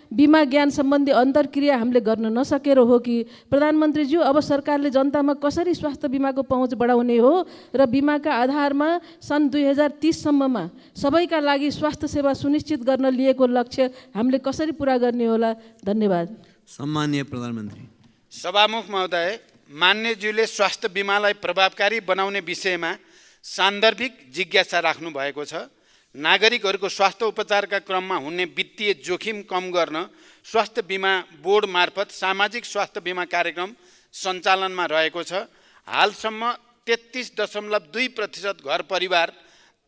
बिमा ज्ञान सम्बन्धी अन्तर्क्रिया हामीले गर्न नसकेर हो कि? प्रधानमन्त्रीज्यू, अब सरकारले जनतामा कसरी स्वास्थ्य बिमाको पहुँच बढाउने हो र बिमाका आधारमा सन् 2030 सम्ममा सबैका लागि स्वास्थ्य सेवा सुनिश्चित गर्न लिएको लक्ष्य हामीले कसरी पुरा गर्ने होला? धन्यवाद। सम्माननीय प्रधानमन्त्री। सभामुख महोदय, मान्यज्यूले स्वास्थ्य बिमालाई प्रभावकारी बनाउने विषयमा सान्दर्भिक जिज्ञासा राख्नु भएको छ। नागरिकहरूको स्वास्थ्य उपचारका क्रममा हुने वित्तीय जोखिम कम गर्न स्वास्थ्य बिमा बोर्ड मार्फत सामाजिक स्वास्थ्य बिमा कार्यक्रम सञ्चालनमा रहेको छ। हालसम्म 33.2% घर परिवार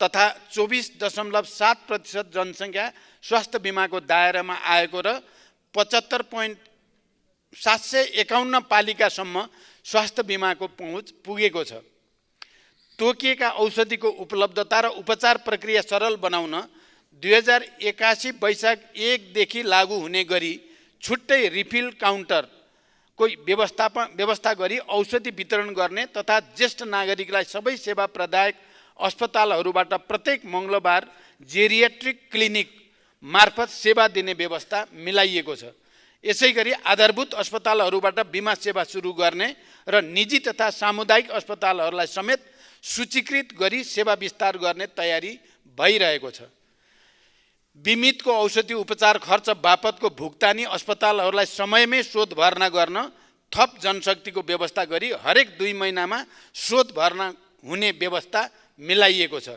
तथा 24.7% जनसङ्ख्या स्वास्थ्य बिमाको दायरामा आएको र 75.751 पालिकासम्म स्वास्थ्य बिमाको पहुँच पुगेको छ। तोकिएका औषधिको उपलब्धता र उपचार प्रक्रिया सरल बनाउन 2081 वैशाख 1 देखि लागू हुने गरी छुट्टै रिफिल काउन्टरको व्यवस्था गरी औषधि वितरण गर्ने तथा ज्येष्ठ नागरिकलाई सबै सेवा प्रदायक अस्पतालहरूबाट प्रत्येक मङ्गलबार जेरियाट्रिक क्लिनिक मार्फत सेवा दिने व्यवस्था मिलाइएको छ। यसै गरी आधारभूत अस्पतालहरूबाट बिमा सेवा सुरु गर्ने र निजी तथा सामुदायिक अस्पतालहरूलाई समेत सूचीकृत गरी सेवा विस्तार गर्ने तयारी भइरहेको छ। बिमितको औषधि उपचार खर्च बापतको भुक्तानी अस्पतालहरूलाई समयमै शोध भर्ना गर्न थप जनशक्तिको व्यवस्था गरी हरेक 2 महिनामा शोध भर्ना हुने व्यवस्था मिलाइएको छ।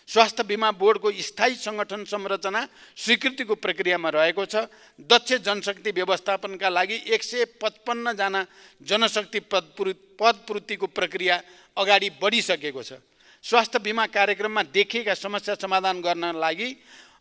स्वास्थ्य बिमा बोर्डको स्थायी सङ्गठन संरचना स्वीकृतिको प्रक्रियामा रहेको छ। दक्ष जनशक्ति व्यवस्थापनका लागि 155 जना जनशक्ति पदपूर्तिको प्रक्रिया अगाडि बढिसकेको छ। स्वास्थ्य बिमा कार्यक्रममा देखिएका समस्या समाधान गर्न लागि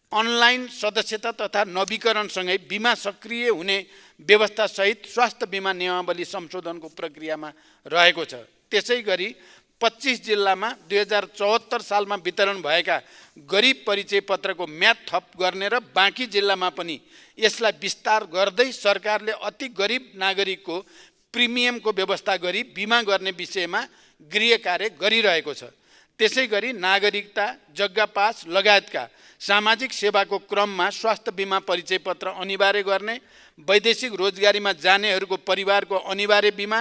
अनलाइन सदस्यता तथा नवीकरणसँगै बिमा सक्रिय हुने व्यवस्थासहित स्वास्थ्य बिमा नियमावली संशोधनको प्रक्रियामा रहेको छ। त्यसै गरी 25 जिल्लामा 2074 सालमा वितरण भएका गरिब परिचय पत्रको म्याद थप गर्ने र बाँकी जिल्लामा पनि यसलाई विस्तार गर्दै सरकारले अति गरिब नागरिकको प्रिमियमको व्यवस्था गरी बिमा गर्ने विषयमा गृह कार्य गरिरहेको छ। त्यसै गरी नागरिकता, जग्गा पास लगायतका सामाजिक सेवाको क्रममा स्वास्थ्य बिमा परिचय पत्र अनिवार्य गर्ने, वैदेशिक रोजगारीमा जानेहरूको परिवारको अनिवार्य बिमा,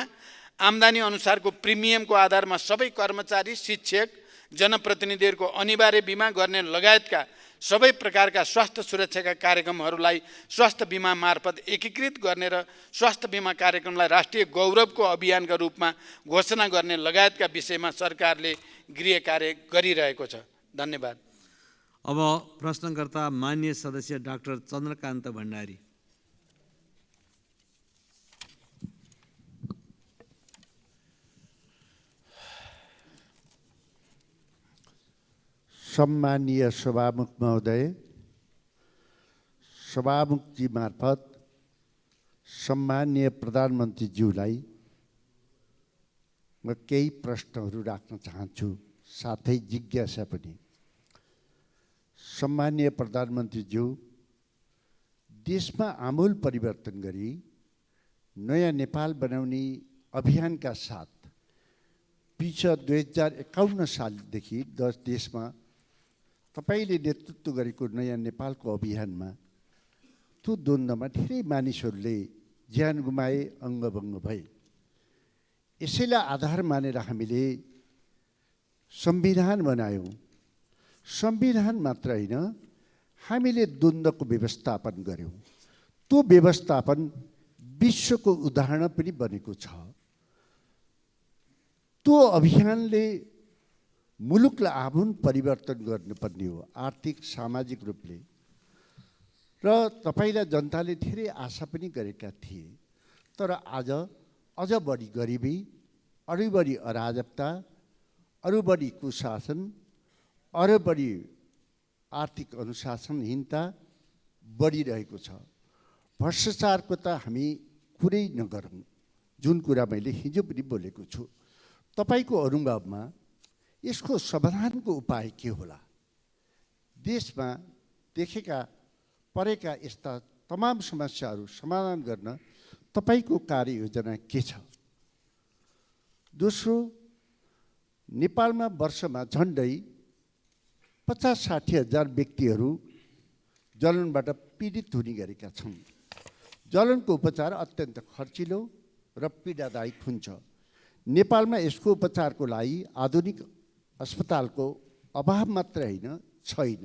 आम्दानी अनुसारको प्रिमियमको आधारमा सबै कर्मचारी, शिक्षक, जनप्रतिनिधिहरूको अनिवार्य बिमा गर्ने लगायतका सबै प्रकारका स्वास्थ्य सुरक्षाका कार्यक्रमहरूलाई स्वास्थ्य बिमा मार्फत एकीकृत गर्ने र स्वास्थ्य बिमा कार्यक्रमलाई राष्ट्रिय गौरवको अभियानका रूपमा घोषणा गर्ने लगायतका विषयमा सरकारले गृह कार्य गरिरहेको छ। धन्यवाद। अब प्रश्नकर्ता मान्य सदस्य डाक्टर चन्द्रकान्त भण्डारी। सम्मानीय सभामुख महोदय, सभामुखजी मार्फत सम्मानीय प्रधानमन्त्रीज्यूलाई म केही प्रश्नहरू राख्न चाहन्छु, साथै जिज्ञासा पनि। सम्मानीय प्रधानमन्त्रीज्यू, देशमा आमूल परिवर्तन गरी नयाँ नेपाल बनाउने अभियानका साथ पिछा 2051 सालदेखि देशमा तपाईले नेतृत्व गरेको नयाँ नेपालको अभियानमा त्यो द्वन्द्वमा धेरै मानिसहरूले ज्यान गुमाए, अङ्गभङ्ग भए। यसैलाई आधार मानेर हामीले संविधान बनायौँ। संविधान मात्र होइन, हामीले द्वन्द्वको व्यवस्थापन गर्यौँ। त्यो व्यवस्थापन विश्वको उदाहरण पनि बनेको छ। त्यो अभियानले मुलुकलाई आमूल परिवर्तन गर्नुपर्ने हो, आर्थिक सामाजिक रूपले। र तपाईलाई जनताले धेरै आशा पनि गरेका थिए। तर आज अझ बढी गरिबी, अझ बढी अराजकता, अरू बढी कुशासन, अरू बढी आर्थिक अनुशासनहीनता बढिरहेको छ। भ्रष्टाचारको त हामी कुरै नगरौँ, जुन कुरा मैले हिजो पनि बोलेको छु। तपाईको अनुभवमा यसको समाधानको उपाय के होला? देशमा देखेका परेका यस्ता तमाम समस्याहरू समाधान गर्न तपाईको कार्ययोजना के छ? दोस्रो, नेपालमा वर्षमा झन्डै 50-60 हजार व्यक्तिहरू जलनबाट पीडित हुने गरेका छन्। जलनको उपचार अत्यन्त खर्चिलो र पीडादायक हुन्छ। नेपालमा यसको उपचारको लागि आधुनिक अस्पतालको अभाव मात्र होइन, छैन।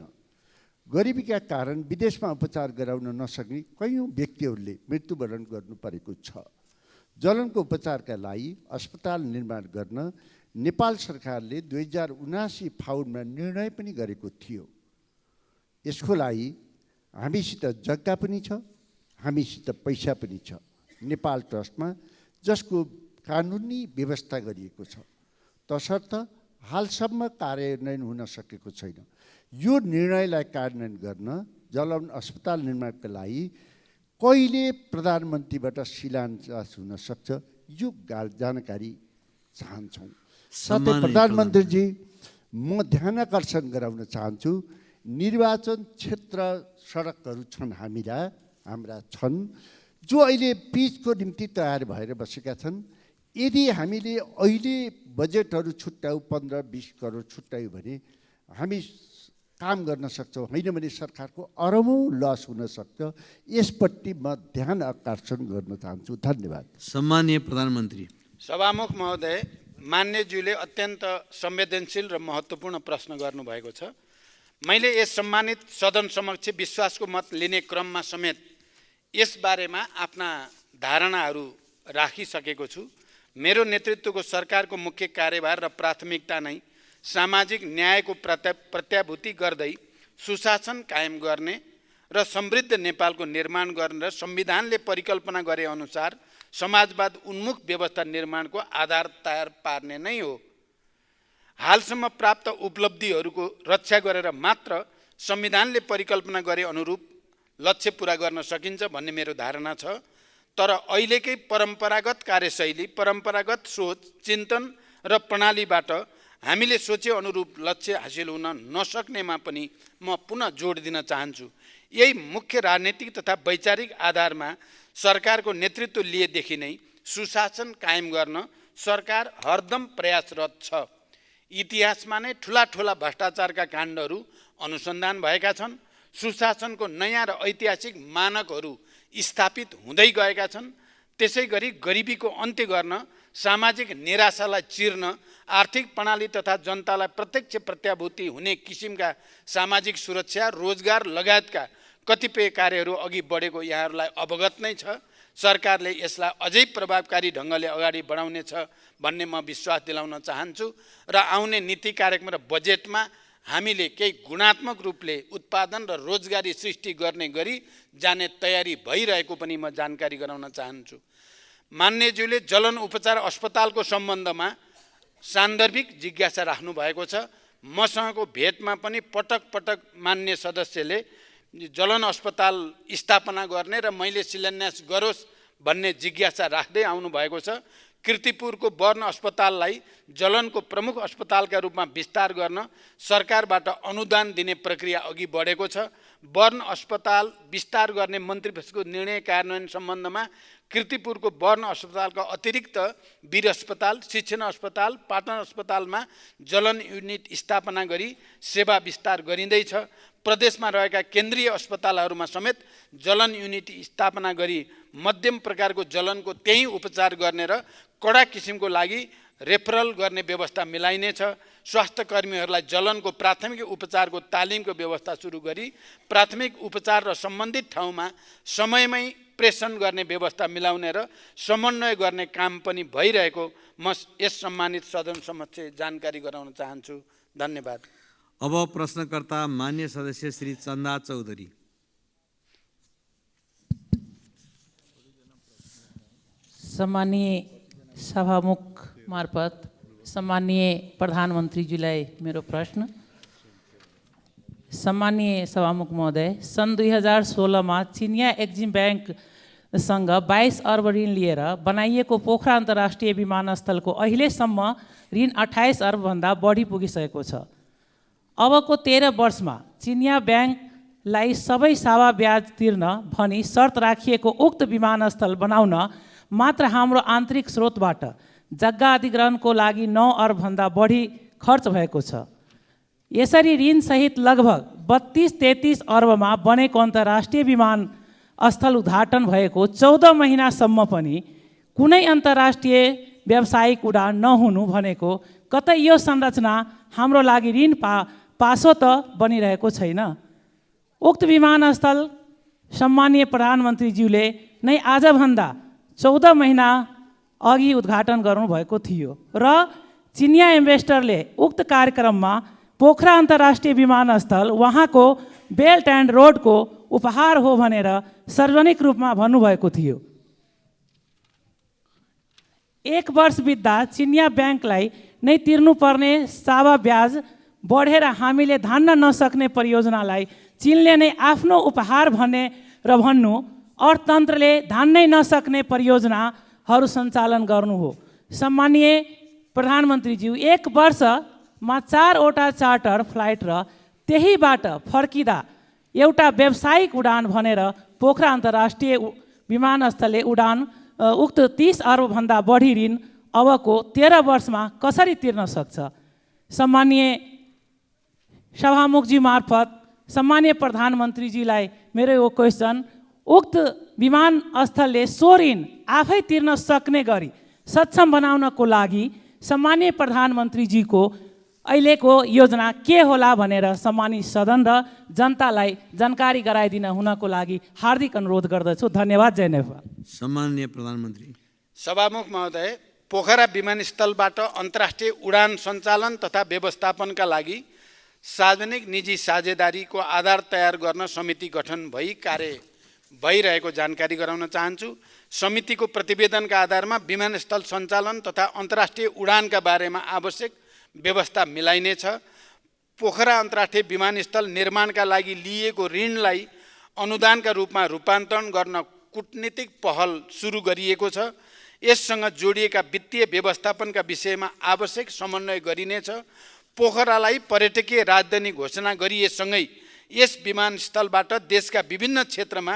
गरिबीका कारण विदेशमा उपचार गराउन नसक्ने कयौँ व्यक्तिहरूले मृत्युवरण गर्नु परेको छ। जलनको उपचारका लागि अस्पताल निर्माण गर्न नेपाल सरकारले 2079 फाउनमा निर्णय पनि गरेको थियो। यसको लागि हामीसित जग्गा पनि छ, हामीसित पैसा पनि छ। नेपाल ट्रस्टमा, जसको कानुनी व्यवस्था गरिएको छ, तसर्थ हालसम्म कार्यान्वयन हुन सकेको छैन। यो निर्णयलाई कार्यान्वयन गर्न जलवन अस्पताल निर्माणका लागि कहिले प्रधानमन्त्रीबाट शिलान्यास हुन सक्छ, यो जानकारी चाहन्छौँ। साथै प्रधानमन्त्रीजी, म ध्यानाकर्षण गराउन चाहन्छु, निर्वाचन क्षेत्र सडकहरू छन्, हाम्रा छन्, जो अहिले पिचको निम्ति तयार भएर बसेका छन्। यदि हामीले अहिले बजेटहरू छुट्यायौँ, 15-20 करोड छुट्यायौँ भने हामी काम गर्न सक्छौँ। होइन भने सरकारको अरबौँ लस हुन सक्छ। यसपट्टि म ध्यान आकर्षण गर्न चाहन्छु। धन्यवाद। सम्मानीय प्रधानमन्त्री। सभामुख महोदय, मान्यज्यूले अत्यन्त संवेदनशील र महत्त्वपूर्ण प्रश्न गर्नुभएको छ। मैले यस सम्मानित सदन समक्ष विश्वासको मत लिने क्रममा समेत यसबारेमा आफ्ना धारणाहरू राखिसकेको छु। मेरो नेतृत्वको सरकारको मुख्य कार्यभार र प्राथमिकता नै सामाजिक न्यायको प्रत्याभूति गर्दै सुशासन कायम गर्ने र समृद्ध नेपालको निर्माण गर्ने र संविधानले परिकल्पना गरे अनुसार समाजवाद उन्मुख व्यवस्था निर्माणको आधार तयार पार्ने नै हो। हालसम्म प्राप्त उपलब्धिहरूको रक्षा गरेर मात्र संविधानले परिकल्पना गरे अनुरूप लक्ष्य पुरा गर्न सकिन्छ भन्ने मेरो धारणा छ। तर अहिलेकै परम्परागत कार्यशैली, परम्परागत सोच, चिन्तन र प्रणालीबाट हामीले सोचे अनुरूप लक्ष्य हासिल हुन नसक्नेमा पनि म पुनः जोड दिन चाहन्छु। यही मुख्य राजनीतिक तथा वैचारिक आधारमा सरकारको नेतृत्व लिएदेखि नै सुशासन कायम गर्न सरकार हरदम प्रयासरत छ। इतिहासमा नै ठुला ठुला भ्रष्टाचारका काण्डहरू अनुसन्धान भएका छन्। सुशासनको नयाँ र ऐतिहासिक मानकहरू स्थापित हुँदै गएका छन्। त्यसै गरी गरिबीको अन्त्य गर्न, सामाजिक निराशालाई चिर्न, आर्थिक प्रणाली तथा जनतालाई प्रत्यक्ष प्रत्याभूति हुने किसिमका सामाजिक सुरक्षा, रोजगार लगायतका कतिपय कार्यहरू अघि बढेको यहाँहरूलाई अवगत नै छ। सरकारले यसलाई अझै प्रभावकारी ढङ्गले अगाडि बढाउनेछ भन्ने म विश्वास दिलाउन चाहन्छु र आउने नीति कार्यक्रम र बजेटमा हामीले केही गुणात्मक रूपले उत्पादन र रोजगारी सृष्टि गर्ने गरी जाने तयारी भइरहेको पनि म जानकारी गराउन चाहन्छु। मान्यज्यूले जलन उपचार अस्पतालको सम्बन्धमा सान्दर्भिक जिज्ञासा राख्नु भएको छ। मसँगको भेटमा पनि पटक पटक मान्य सदस्यले जलन अस्पताल स्थापना गर्ने र मैले शिलान्यास गरोस् भन्ने जिज्ञासा राख्दै आउनु भएको छ। कीर्तिपुरको वर्ण अस्पताललाई जलनको प्रमुख अस्पतालका रूपमा विस्तार गर्न सरकारबाट अनुदान दिने प्रक्रिया अघि बढेको छ। वर्ण अस्पताल विस्तार गर्ने मन्त्रीपरिषदको निर्णय कार्यान्वयन सम्बन्धमा कीर्तिपुरको वर्ण अस्पतालका अतिरिक्त वीर अस्पताल, शिक्षण अस्पताल, पाटन अस्पतालमा जलन युनिट स्थापना गरी सेवा विस्तार गरिँदैछ। प्रदेशमा रहेका केन्द्रीय अस्पतालहरूमा समेत जलन युनिट स्थापना गरी मध्यम प्रकारको जलनको त्यही उपचार गर्ने र कडा किसिमको लागि रेफरल गर्ने व्यवस्था मिलाइनेछ। स्वास्थ्य कर्मीहरूलाई जलनको प्राथमिक उपचारको तालिमको व्यवस्था सुरु गरी प्राथमिक उपचार र सम्बन्धित ठाउँमा समयमै प्रेषण गर्ने व्यवस्था मिलाउने र समन्वय गर्ने काम पनि भइरहेको म यस सम्मानित सदन समक्ष जानकारी गराउन चाहन्छु। धन्यवाद। अब प्रश्नकर्ता मान्य सदस्य श्री चन्दा चौधरी। सम्मानीय सभामुख मार्फत सम्मानीय प्रधानमन्त्रीजीलाई मेरो प्रश्न। सम्मानीय सभामुख महोदय, सन् 2016 मा चिनिया एक्जिम ब्याङ्कसँग 22 अर्ब ऋण लिएर बनाइएको पोखरा अन्तर्राष्ट्रिय विमानस्थलको अहिलेसम्म ऋण 28 अर्बभन्दा बढी पुगिसकेको छ। अबको 13 वर्षमा चिनिया ब्याङ्कलाई सबै सावा ब्याज तिर्न भनी शर्त राखिएको उक्त विमानस्थल बनाउन मात्र हाम्रो आन्तरिक स्रोतबाट जग्गा अधिग्रहणको लागि 9 अर्बभन्दा बढी खर्च भएको छ। यसरी ऋणसहित लगभग 32-33 अर्बमा बनेको अन्तर्राष्ट्रिय विमानस्थल उद्घाटन भएको 14 महिनासम्म पनि कुनै अन्तर्राष्ट्रिय व्यावसायिक उडान नहुनु भनेको कतै यो संरचना हाम्रो लागि ऋण पासो त बनिरहेको छैन। उक्त विमानस्थल सम्मानीय प्रधानमन्त्रीज्यूले नै आजभन्दा 14 महिना अघि उद्घाटन गर्नुभएको थियो र चिनिया इन्भेस्टरले उक्त कार्यक्रममा पोखरा अन्तर्राष्ट्रिय विमानस्थल उहाँको बेल्ट एन्ड रोडको उपहार हो भनेर सार्वजनिक रूपमा भन्नुभएको थियो। 1 वर्ष बित्दा चिनिया ब्याङ्कलाई नै तिर्नुपर्ने सावा ब्याज बढेर हामीले धान्न नसक्ने परियोजनालाई चीनले नै आफ्नो उपहार भन्ने र भन्नु अर्थतन्त्रले धान्नै नसक्ने परियोजनाहरू सञ्चालन गर्नु हो। सम्मानीय प्रधानमन्त्रीज्यू, 1 वर्षमा 4 वटा चार्टर फ्लाइट र त्यहीबाट फर्किँदा एउटा व्यावसायिक उडान भनेर पोखरा अन्तर्राष्ट्रिय विमानस्थलले उडान उक्त 30 अर्बभन्दा बढी ऋण अबको 13 वर्षमा कसरी तिर्न सक्छ? सम्मानीय सभामुखजी मार्फत सम्मानीय प्रधानमन्त्रीजीलाई मेरो यो क्वेसन, उक्त विमानस्थलले सो ऋण आफै तिर्न सक्ने गरी सक्षम बनाउनको लागि सम्मानीय प्रधानमन्त्रीजीको अहिलेको योजना के होला भनेर सम्मानित सदन र जनतालाई जानकारी गराइदिन हुनको लागि हार्दिक अनुरोध गर्दछु। धन्यवाद। जय नेपाल। सम्माननीय प्रधानमन्त्री। सभामुख महोदय, पोखरा विमानस्थलबाट अन्तर्राष्ट्रिय उडान सञ्चालन तथा व्यवस्थापनका लागि सार्वजनिक निजी साझेदारीको आधार तयार गर्न समिति गठन भई कार्य भइरहेको जानकारी गराउन चाहन्छु। समितिको प्रतिवेदनका आधारमा विमानस्थल सञ्चालन तथा अन्तर्राष्ट्रिय उडानका बारेमा आवश्यक व्यवस्था मिलाइनेछ। पोखरा अन्तर्राष्ट्रिय विमानस्थल निर्माणका लागि लिएको ऋणलाई अनुदानका रूपमा रूपान्तरण गर्न कूटनीतिक पहल सुरु गरिएको छ। यससँग जोडिएका वित्तीय व्यवस्थापनका विषयमा आवश्यक समन्वय गरिनेछ। पोखरालाई पर्यटकीय राजधानी घोषणा गरिएसँगै यस विमानस्थलबाट देशका विभिन्न क्षेत्रमा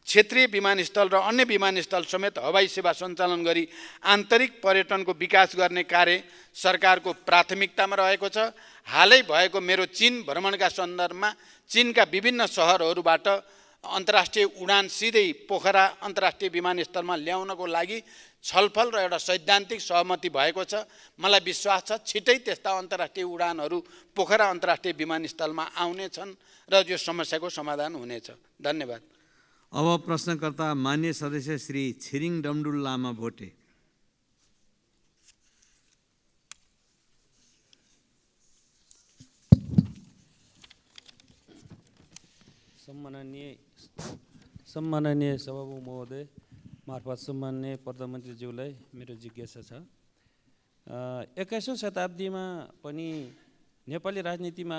क्षेत्रीय विमानस्थल र अन्य विमानस्थल समेत हवाई सेवा सञ्चालन गरी आन्तरिक पर्यटनको विकास गर्ने कार्य सरकारको प्राथमिकतामा रहेको छ। हालै भएको मेरो चीन भ्रमणका सन्दर्भमा चीनका विभिन्न सहरहरूबाट अन्तर्राष्ट्रिय उडान सिधै पोखरा अन्तर्राष्ट्रिय विमानस्थलमा ल्याउनको लागि छलफल र एउटा सैद्धान्तिक सहमति भएको छ। मलाई विश्वास छ छिटै त्यस्ता अन्तर्राष्ट्रिय उडानहरू पोखरा अन्तर्राष्ट्रिय विमानस्थलमा आउनेछन् र यो समस्याको समाधान हुनेछ। धन्यवाद। अब प्रश्नकर्ता मान्य सदस्य श्री छिरिङ डमडुल लामा भोटे। सम्माननीय सभामुख महोदय मार्फत सम्माननीय प्रधानमन्त्रीज्यूलाई मेरो जिज्ञासा छ। 21औं शताब्दीमा पनि नेपाली राजनीतिमा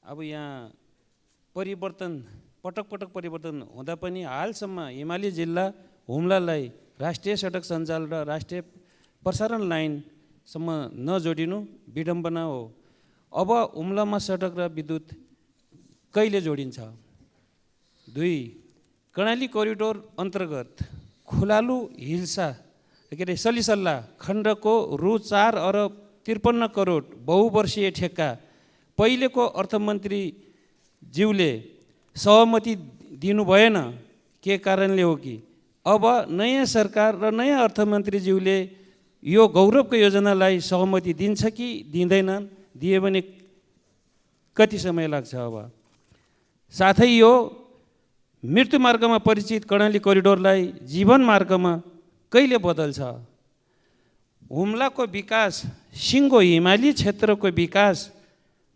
अब यहाँ परिवर्तन पटक पटक परिवर्तन हुँदा पनि हालसम्म हिमाली जिल्ला हुम्लालाई राष्ट्रिय सडक सञ्जाल र राष्ट्रिय प्रसारण लाइनसम्म नजोडिनु विडम्बना हो। अब हुम्लामा सडक र विद्युत कहिले जोडिन्छ? 2. कर्णाली कोरिडोर अन्तर्गत खुलालु हिल्सा के अरे सलिसल्ला खण्डको रु 4 अरब 53 करोड बहुवर्षीय ठेक्का पहिलेको अर्थमन्त्रीज्यूले सहमति दिनु भएन, के कारणले हो कि अब नयाँ सरकार र नयाँ अर्थमन्त्रीज्यूले यो गौरवको योजनालाई सहमति दिन्छ कि दिँदैनन्? दिए भने कति समय लाग्छ? अब साथै यो मृत्यु मार्गमा परिचित कर्णाली कोरिडोरलाई जीवन मार्गमा कहिले बदल्छ? हुम्लाको विकास, सिङ्गो हिमाली क्षेत्रको विकास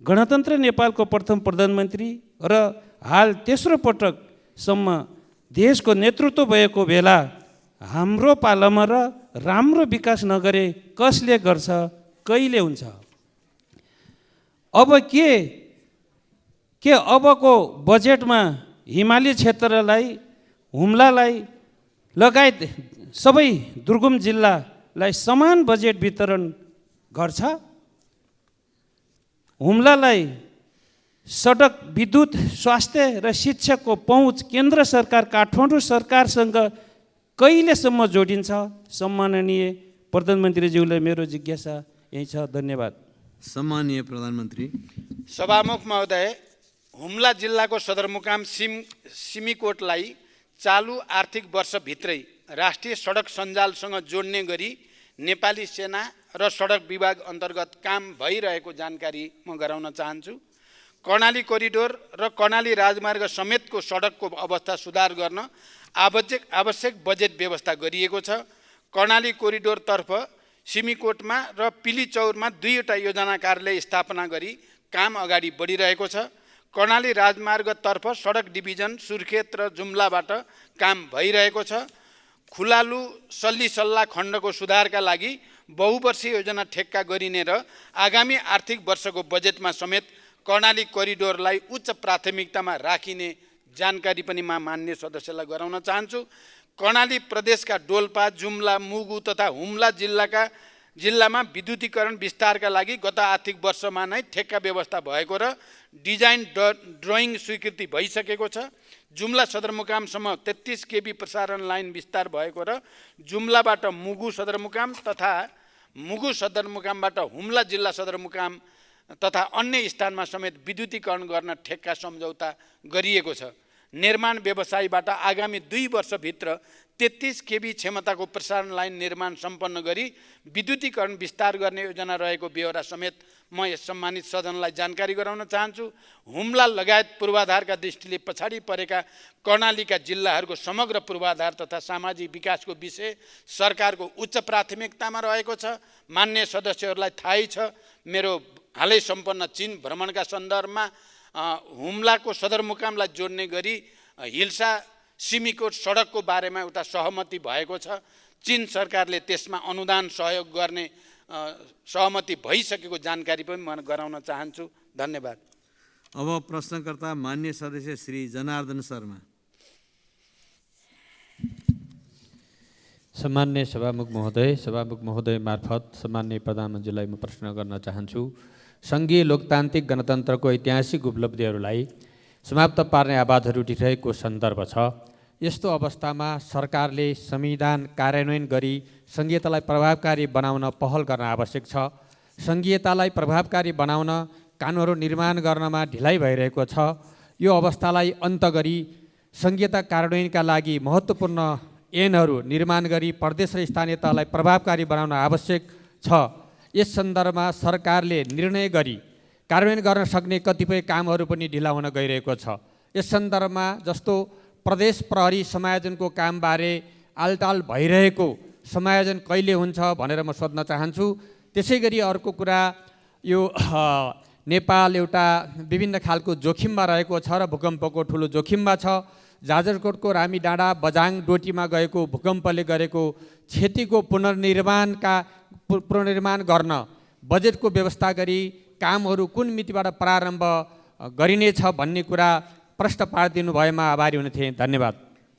गणतन्त्र नेपालको प्रथम प्रधानमन्त्री र हाल तेस्रो पटकसम्म देशको नेतृत्व भएको बेला हाम्रो पालामा र राम्रो विकास नगरे कसले गर्छ? कहिले हुन्छ? अब के अबको बजेटमा हिमाली क्षेत्रलाई, हुम्लालाई लगायत सबै दुर्गम जिल्लालाई समान बजेट वितरण गर्छ? हुम्लालाई सडक, विद्युत, स्वास्थ्य र शिक्षाको पहुँच केन्द्र सरकार काठमाडौँ सरकारसँग कहिलेसम्म जोडिन्छ? सम्माननीय प्रधानमन्त्रीज्यूलाई मेरो जिज्ञासा यही छ। धन्यवाद। सम्माननीय प्रधानमन्त्री। सभामुख महोदय, हुम्ला जिल्लाको सदरमुकाम सिमीकोटलाई चालु आर्थिक वर्षभित्रै राष्ट्रिय सडक सञ्जालसँग जोड्ने गरी नेपाली सेना र सडक विभाग अन्तर्गत काम भइरहेको जानकारी म गराउन चाहन्छु। कर्णाली कोरिडोर र कर्णाली राजमार्ग समेतको सडकको अवस्था सुधार गर्न आवश्यक बजेट व्यवस्था गरिएको छ। कर्णाली कोरिडोरतर्फ सिमीकोटमा र पिलीचौरमा 2वटा योजना कार्यालय स्थापना गरी काम अगाडि बढिरहेको छ। कर्णाली राजमार्गतर्फ सडक डिभिजन सुर्खेत र जुम्लाबाट काम भइरहेको छ। खुलालु सल्लिसल्ला खण्डको सुधारका लागि बहुवर्षीय योजना ठेक्का गरिने र आगामी आर्थिक वर्षको बजेटमा समेत कर्णाली कोरिडोरलाई उच्च प्राथमिकतामा राखिने जानकारी पनि म मान्य सदस्यलाई गराउन चाहन्छु। कर्णाली प्रदेशका डोल्पा, जुम्ला, मुगु तथा हुम्ला जिल्लामा विद्युतीकरण विस्तारका लागि गत आर्थिक वर्षमा नै ठेक्का व्यवस्था भएको र डिजाइन ड्रइङ स्वीकृति भइसकेको छ। जुम्ला सदरमुकामसम्म 33 केबी प्रसारण लाइन विस्तार भएको र जुम्लाबाट मुगु सदरमुकाम तथा मुगु सदरमुकामबाट हुम्ला जिल्ला सदरमुकाम तथा अन्य स्थानमा समेत विद्युतीकरण गर्न ठेक्का सम्झौता गरिएको छ। निर्माण व्यवसायीबाट आगामी 2 वर्षभित्र 33 केबी क्षमताको प्रसारण लाइन निर्माण सम्पन्न गरी विद्युतीकरण विस्तार गर्ने योजना रहेको बेहोरा समेत म यस सम्मानित सदनलाई जानकारी गराउन चाहन्छु। हुम्ला लगायत पूर्वाधारका दृष्टिले पछाडि परेका कर्णालीका जिल्लाहरूको समग्र पूर्वाधार तथा सामाजिक विकासको विषय सरकारको उच्च प्राथमिकतामा रहेको छ। मान्य सदस्यहरूलाई थाहै छ, मेरो हालै सम्पन्न चीन भ्रमणका सन्दर्भमा हुम्लाको सदरमुकामलाई जोड्ने गरी हिल्सा सिमीकोट सडकको बारेमा एउटा सहमति भएको छ। चीन सरकारले त्यसमा अनुदान सहयोग गर्ने सहमति भइसकेको जानकारी पनि म गराउन चाहन्छु। धन्यवाद। अब प्रश्नकर्ता मान्य सदस्य श्री जनार्दन शर्मा। सम्मान्य सभामुख महोदय मार्फत सम्मान्य प्रधानमन्त्रीलाई म प्रश्न गर्न चाहन्छु। सङ्घीय लोकतान्त्रिक गणतन्त्रको ऐतिहासिक उपलब्धिहरूलाई समाप्त पार्ने आवाजहरू उठिरहेको सन्दर्भ छ। यस्तो अवस्थामा सरकारले संविधान कार्यान्वयन गरी सङ्घीयतालाई प्रभावकारी बनाउन पहल गर्न आवश्यक छ। सङ्घीयतालाई प्रभावकारी बनाउन कानुनहरू निर्माण गर्नमा ढिलाइ भइरहेको छ। यो अवस्थालाई अन्त गरी सङ्घीयता कार्यान्वयनका लागि महत्त्वपूर्ण ऐनहरू निर्माण गरी प्रदेश र स्थानीय तहलाई प्रभावकारी बनाउन आवश्यक छ। यस सन्दर्भमा सरकारले निर्णय गरी कार्यान्वयन गर्न सक्ने कतिपय कामहरू पनि ढिला हुन गइरहेको छ। यस सन्दर्भमा जस्तो प्रदेश प्रहरी समायोजनको कामबारे आलटाल भइरहेको समायोजन कहिले हुन्छ भनेर म सोध्न चाहन्छु। त्यसै गरी अर्को कुरा, यो नेपाल एउटा विभिन्न खालको जोखिममा रहेको छ र भूकम्पको ठुलो जोखिममा छ। जाजरकोटको रामीडाँडा बझाङ डोटीमा गएको भूकम्पले गरेको क्षतिको पुनर्निर्माण गर्न बजेटको व्यवस्था गरी कामहरू कुन मितिबाट प्रारम्भ गरिनेछ भन्ने कुरा प्रश्न पारिदिनु भएमा आभारी हुने थिएँ। धन्यवाद।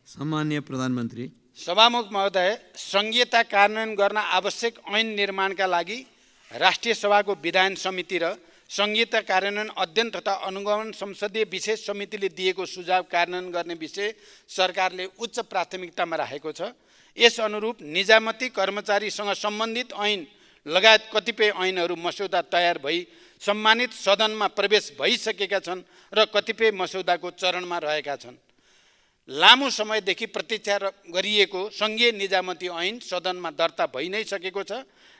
सम्माननीय प्रधानमन्त्री। सभामुख महोदय, सङ्घीयता कार्यान्वयन गर्न आवश्यक ऐन निर्माणका लागि राष्ट्रिय सभाको विधान समिति र सङ्घीयता कार्यान्वयन अध्ययन तथा अनुगमन संसदीय विशेष समितिले दिएको सुझाव कार्यान्वयन गर्ने विषय सरकारले उच्च प्राथमिकतामा राखेको छ। यस अनुरूप निजामती कर्मचारीसँग सम्बन्धित ऐन लगायत कतिपय ऐनहरू मस्यौदा तयार भई सम्मानित सदनमा प्रवेश भइसकेका छन् र कतिपय मस्यौदाको चरणमा रहेका छन्। लामो समयदेखि प्रतीक्षा गरिएको सङ्घीय निजामती ऐन सदनमा दर्ता भइ नै सकेको छ।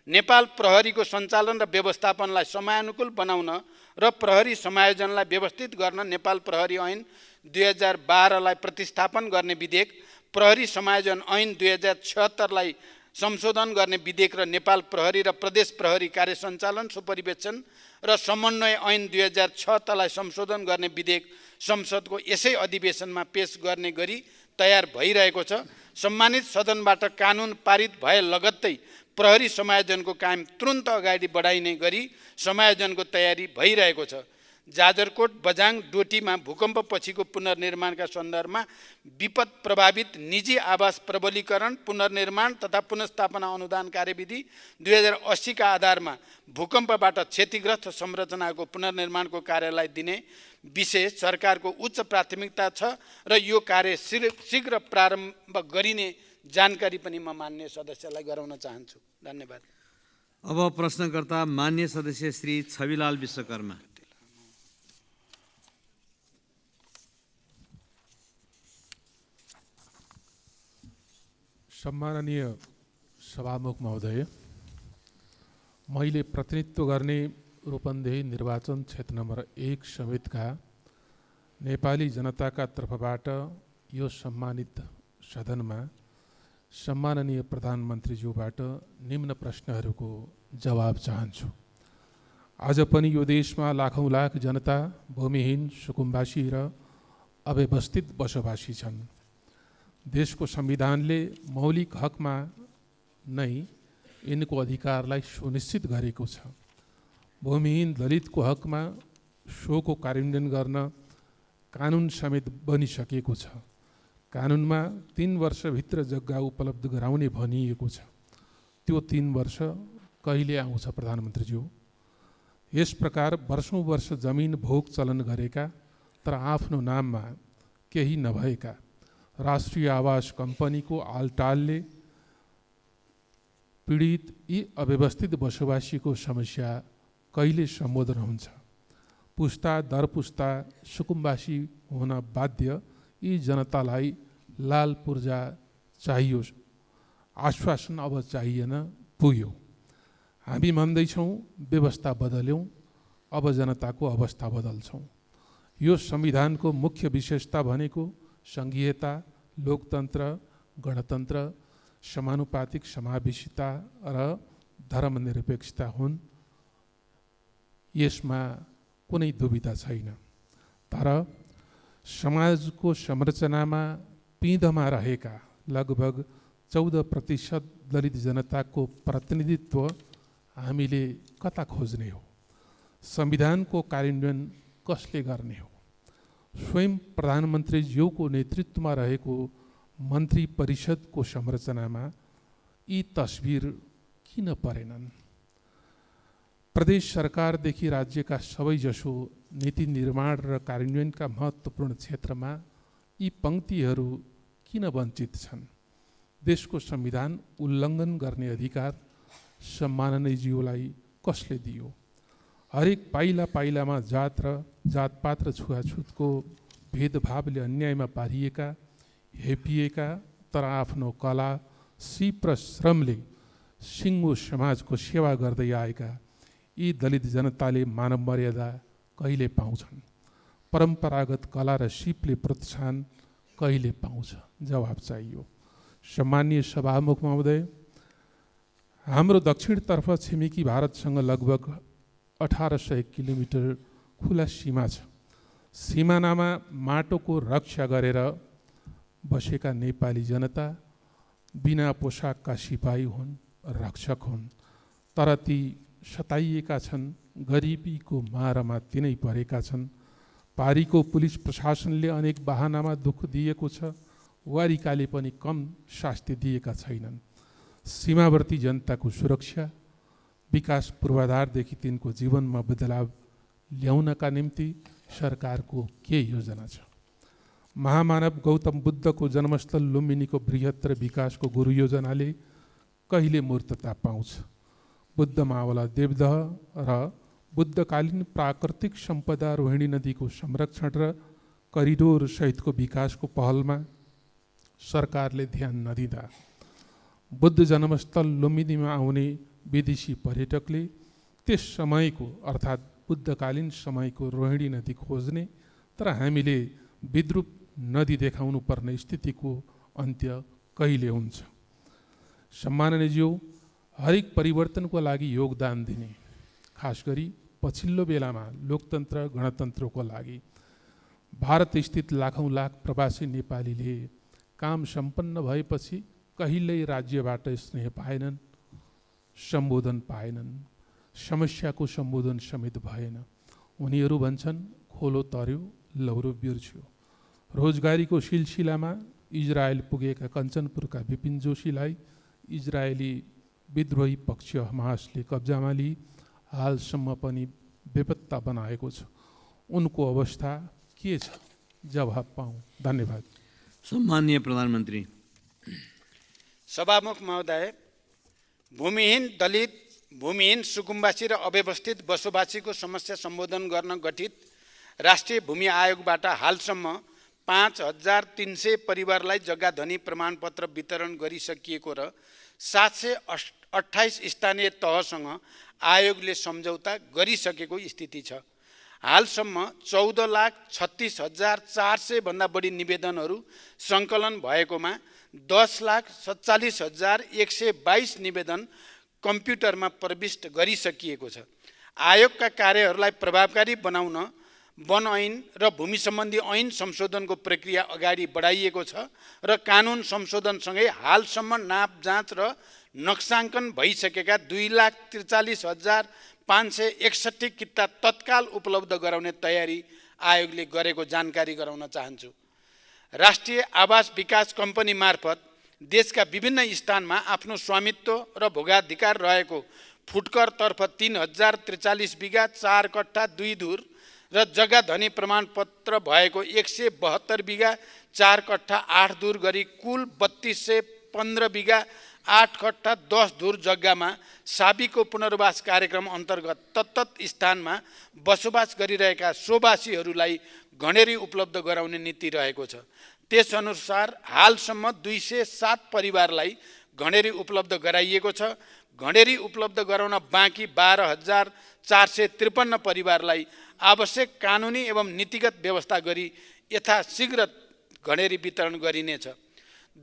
नेपाल प्रहरीको सञ्चालन र व्यवस्थापनलाई समयानुकूल बनाउन र प्रहरी समायोजनलाई व्यवस्थित गर्न नेपाल प्रहरी ऐन 2012लाई प्रतिस्थापन गर्ने विधेयक, प्रहरी समायोजन ऐन 2076लाई संशोधन गर्ने विधेयक र नेपाल प्रहरी र प्रदेश प्रहरी कार्य सञ्चालन सुपरिवेक्षण र समन्वय ऐन 2006लाई संशोधन गर्ने विधेयक संसदको यसै अधिवेशनमा पेश गर्ने गरी तयार भइरहेको छ। सम्मानित सदनबाट कानुन पारित भए लगत्तै प्रहरी समायोजनको काम तुरन्त अगाडि बढाइने गरी समायोजनको तयारी भइरहेको छ। जाजरकोट बझाङ डोटीमा भूकम्प पछिको पुनर्निर्माणका सन्दर्भमा विपद प्रभावित निजी आवास प्रबलीकरण, पुनर्निर्माण तथा पुनर्स्थापना अनुदान कार्यविधि 2080 का आधारमा भूकम्पबाट क्षतिग्रस्त संरचनाको पुनर्निर्माणको कार्यलाई दिने विषय सरकारको उच्च प्राथमिकता छ र यो कार्य शीघ्र प्रारम्भ गरिने जानकारी पनि म मान्य सदस्यलाई गराउन चाहन्छु। धन्यवाद। अब प्रश्नकर्ता मान्य सदस्य श्री छविलाल विश्वकर्मा। सम्माननीय सभामुख महोदय, मैले प्रतिनिधित्व गर्ने रूपन्देही निर्वाचन क्षेत्र नम्बर 1 समेतका नेपाली जनताका तर्फबाट यो सम्मानित सदनमा सम्माननीय प्रधानमन्त्रीज्यूबाट निम्न प्रश्नहरूको जवाब चाहन्छु। आज पनि यो देशमा लाखौँ लाख जनता भूमिहीन, सुकुम्बासी र अव्यवस्थित बसोबासी छन्। देशको संविधानले मौलिक हकमा नै यिनको अधिकारलाई सुनिश्चित गरेको छ। भूमिहीन दलितको हकमा सोको कार्यान्वयन गर्न कानुन समेत बनिसकेको छ। कानुनमा 3 वर्षभित्र जग्गा उपलब्ध गराउने भनिएको छ। त्यो 3 वर्ष कहिले आउँछ प्रधानमन्त्रीज्यू? यस प्रकार वर्षौँ वर्ष जमिन भोग चलन गरेका तर आफ्नो नाममा केही नभएका राष्ट्रिय आवास कम्पनीको आलटालले पीडित यी अव्यवस्थित बसोबासीको समस्या कहिले सम्बोधन हुन्छ? पुस्ता दर पुस्ता सुकुम्बासी हुन बाध्य यी जनतालाई लाल पूर्जा चाहियो, आश्वासन अब चाहिएन, पुग्यो। हामी भन्दैछौँ व्यवस्था बदल्यौँ, अब जनताको अवस्था बदल्छौँ। यो संविधानको मुख्य विशेषता भनेको सङ्घीयता, लोकतन्त्र, गणतन्त्र, समानुपातिक समावेशिता र धर्मनिरपेक्षता हुन्। यसमा कुनै दुविधा छैन। तर समाजको संरचनामा पिँधमा रहेका लगभग 14% दलित जनताको प्रतिनिधित्व हामीले कता खोज्ने हो? संविधानको कार्यान्वयन कसले गर्ने हो? स्वयं प्रधानमन्त्रीज्यूको नेतृत्वमा रहेको मन्त्री परिषदको संरचनामा यी तस्बिर किन परेनन्? प्रदेश सरकारदेखि राज्यका सबैजसो नीति निर्माण र कार्यान्वयनका महत्त्वपूर्ण क्षेत्रमा यी पङ्क्तिहरू किन वञ्चित छन्? देशको संविधान उल्लङ्घन गर्ने अधिकार सम्माननीयज्यूलाई कसले दियो? हरेक पाइला पाइलामा जातपात र छुवाछुतको भेदभावले अन्यायमा पारिएका, हेपिएका तर आफ्नो कला, सिप र श्रमले सिङ्गो समाजको सेवा गर्दै आएका यी दलित जनताले मानव मर्यादा कहिले पाउँछन्? परम्परागत कला र सिपले प्रोत्साहन कहिले पाउँछ? जवाब चाहियो। सम्मानीय सभामुख महोदय, हाम्रो दक्षिणतर्फ छिमेकी भारतसँग लगभग 1800 किलोमिटर खुला सीमा छ। सिमानामा माटोको रक्षा गरेर बसेका नेपाली जनता बिना पोसाकका सिपाही हुन्, रक्षक हुन्, तर ती सताइएका छन्, गरिबीको मारमा तिनै परेका छन्। पारीको पुलिस प्रशासनले अनेक बहानामा दुःख दिएको छ, वारिकाले पनि कम शास्ति दिएका छैनन्। सीमावर्ती जनताको सुरक्षा, विकास पूर्वाधारदेखि तिनको जीवनमा बदलाव ल्याउनका निम्ति सरकारको के योजना छ? महामानव गौतम बुद्धको जन्मस्थल लुम्बिनीको बृहत्तर विकासको गुरु योजनाले कहिले मूर्तता पाउँछ? बुद्ध मावला देवदह र बुद्धकालीन प्राकृतिक सम्पदा रोहिणी नदीको संरक्षण र करिडोर सहितको विकासको पहलमा सरकारले ध्यान नदिँदा बुद्ध जन्मस्थल लुम्बिनीमा आउने विदेशी पर्यटकले त्यस समयको अर्थात् बुद्धकालीन समयको रोहिणी नदी खोज्ने, तर हामीले विद्रूप नदी देखाउनु पर्ने स्थितिको अन्त्य कहिले हुन्छ? सम्माननीयज्यू, हरेक परिवर्तनको लागि योगदान दिने, खास गरी पछिल्लो बेलामा लोकतन्त्र गणतन्त्रको लागि भारत स्थित लाखौँ लाख प्रवासी नेपालीले काम सम्पन्न भएपछि कहिल्यै राज्यबाट स्नेह पाएनन्, सम्बोधन पाएनन्, समस्याको सम्बोधन समेत भएन। उनीहरू भन्छन् खोलो तर्यो, लौरो बिर्स्यो। रोजगारीको सिलसिलामा इजरायल पुगेका कञ्चनपुरका विपिन जोशीलाई इजरायली विद्रोही पक्ष हमासले कब्जामा लिई हालसम्म पनि बेपत्ता बनाएको छ। उनको अवस्था के छ? जवाब पाऊँ। धन्यवाद। सम्माननीय प्रधानमन्त्री। सभामुख महोदय, भूमिहीन दलित, भूमिहीन सुकुम्बासी र अव्यवस्थित बसोबासीको समस्या सम्बोधन गर्न गठित राष्ट्रिय भूमि आयोगबाट हालसम्म 5300 परिवारलाई जग्गा धनी प्रमाणपत्र वितरण गरिसकिएको र 728 स्थानीय तहसँग आयोगले सम्झौता गरिसकेको स्थिति छ। हालसम्म 14,36,400 भन्दा बढी निवेदनहरू सङ्कलन भएकोमा 10,47,122 निवेदन कम्प्युटरमा प्रविष्ट गरिसकिएको छ। आयोगका कार्यहरूलाई प्रभावकारी बनाउन वन ऐन र भूमि सम्बन्धी ऐन संशोधनको प्रक्रिया अगाडि बढाइएको छ र कानुन संशोधनसँगै हालसम्म नाप जाँच र नक्साङ्कन भइसकेका 2,43,561 किता तत्काल उपलब्ध गराउने तयारी आयोगले गरेको जानकारी गराउन चाहन्छु। राष्ट्रिय आवास विकास कम्पनी मार्फत देशका विभिन्न स्थानमा आफ्नो स्वामित्व र भोगाधिकार रहेको फुटकरतर्फ 3,043 बिघा 4 कट्ठा 2 धुर र जग्गा धनी प्रमाणपत्र भएको 172 बिघा 4 कट्ठा 8 धुर गरी कुल 3215 बिघा 8 कट्ठा 10 धुर जग्गामा साबीको पुनर्वास कार्यक्रम अन्तर्गत तत्तत स्थानमा बसोबास गरिरहेका सोबासीहरूलाई घणेरी उपलब्ध गराउने नीति रहेको छ। त्यसअनुसार हालसम्म 207 परिवारलाई घणेरी उपलब्ध गराइएको छ। घणेरी उपलब्ध गराउन बाँकी 12,453 परिवारलाई आवश्यक कानुनी एवं नीतिगत व्यवस्था गरी यथाशीघ्र घणेरी वितरण गरिनेछ।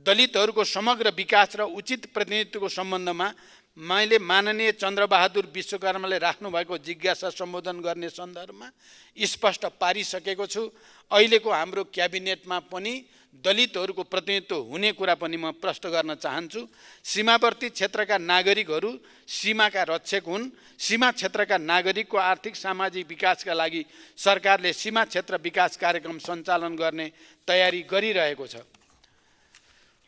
दलितहरूको समग्र विकास र उचित प्रतिनिधित्वको सम्बन्धमा मैले माननीय चन्द्रबहादुर विश्वकर्माले राख्नुभएको जिज्ञासा सम्बोधन गर्ने सन्दर्भमा स्पष्ट पारिसकेको छु। अहिलेको हाम्रो क्याबिनेटमा पनि दलितहरूको प्रतिनिधित्व हुने कुरा पनि म प्रश्न गर्न चाहन्छु। सीमावर्ती क्षेत्रका नागरिकहरू सीमाका रक्षक हुन्। सीमा क्षेत्रका नागरिकको आर्थिक सामाजिक विकासका लागि सरकारले सीमा क्षेत्र विकास कार्यक्रम सञ्चालन गर्ने तयारी गरिरहेको छ।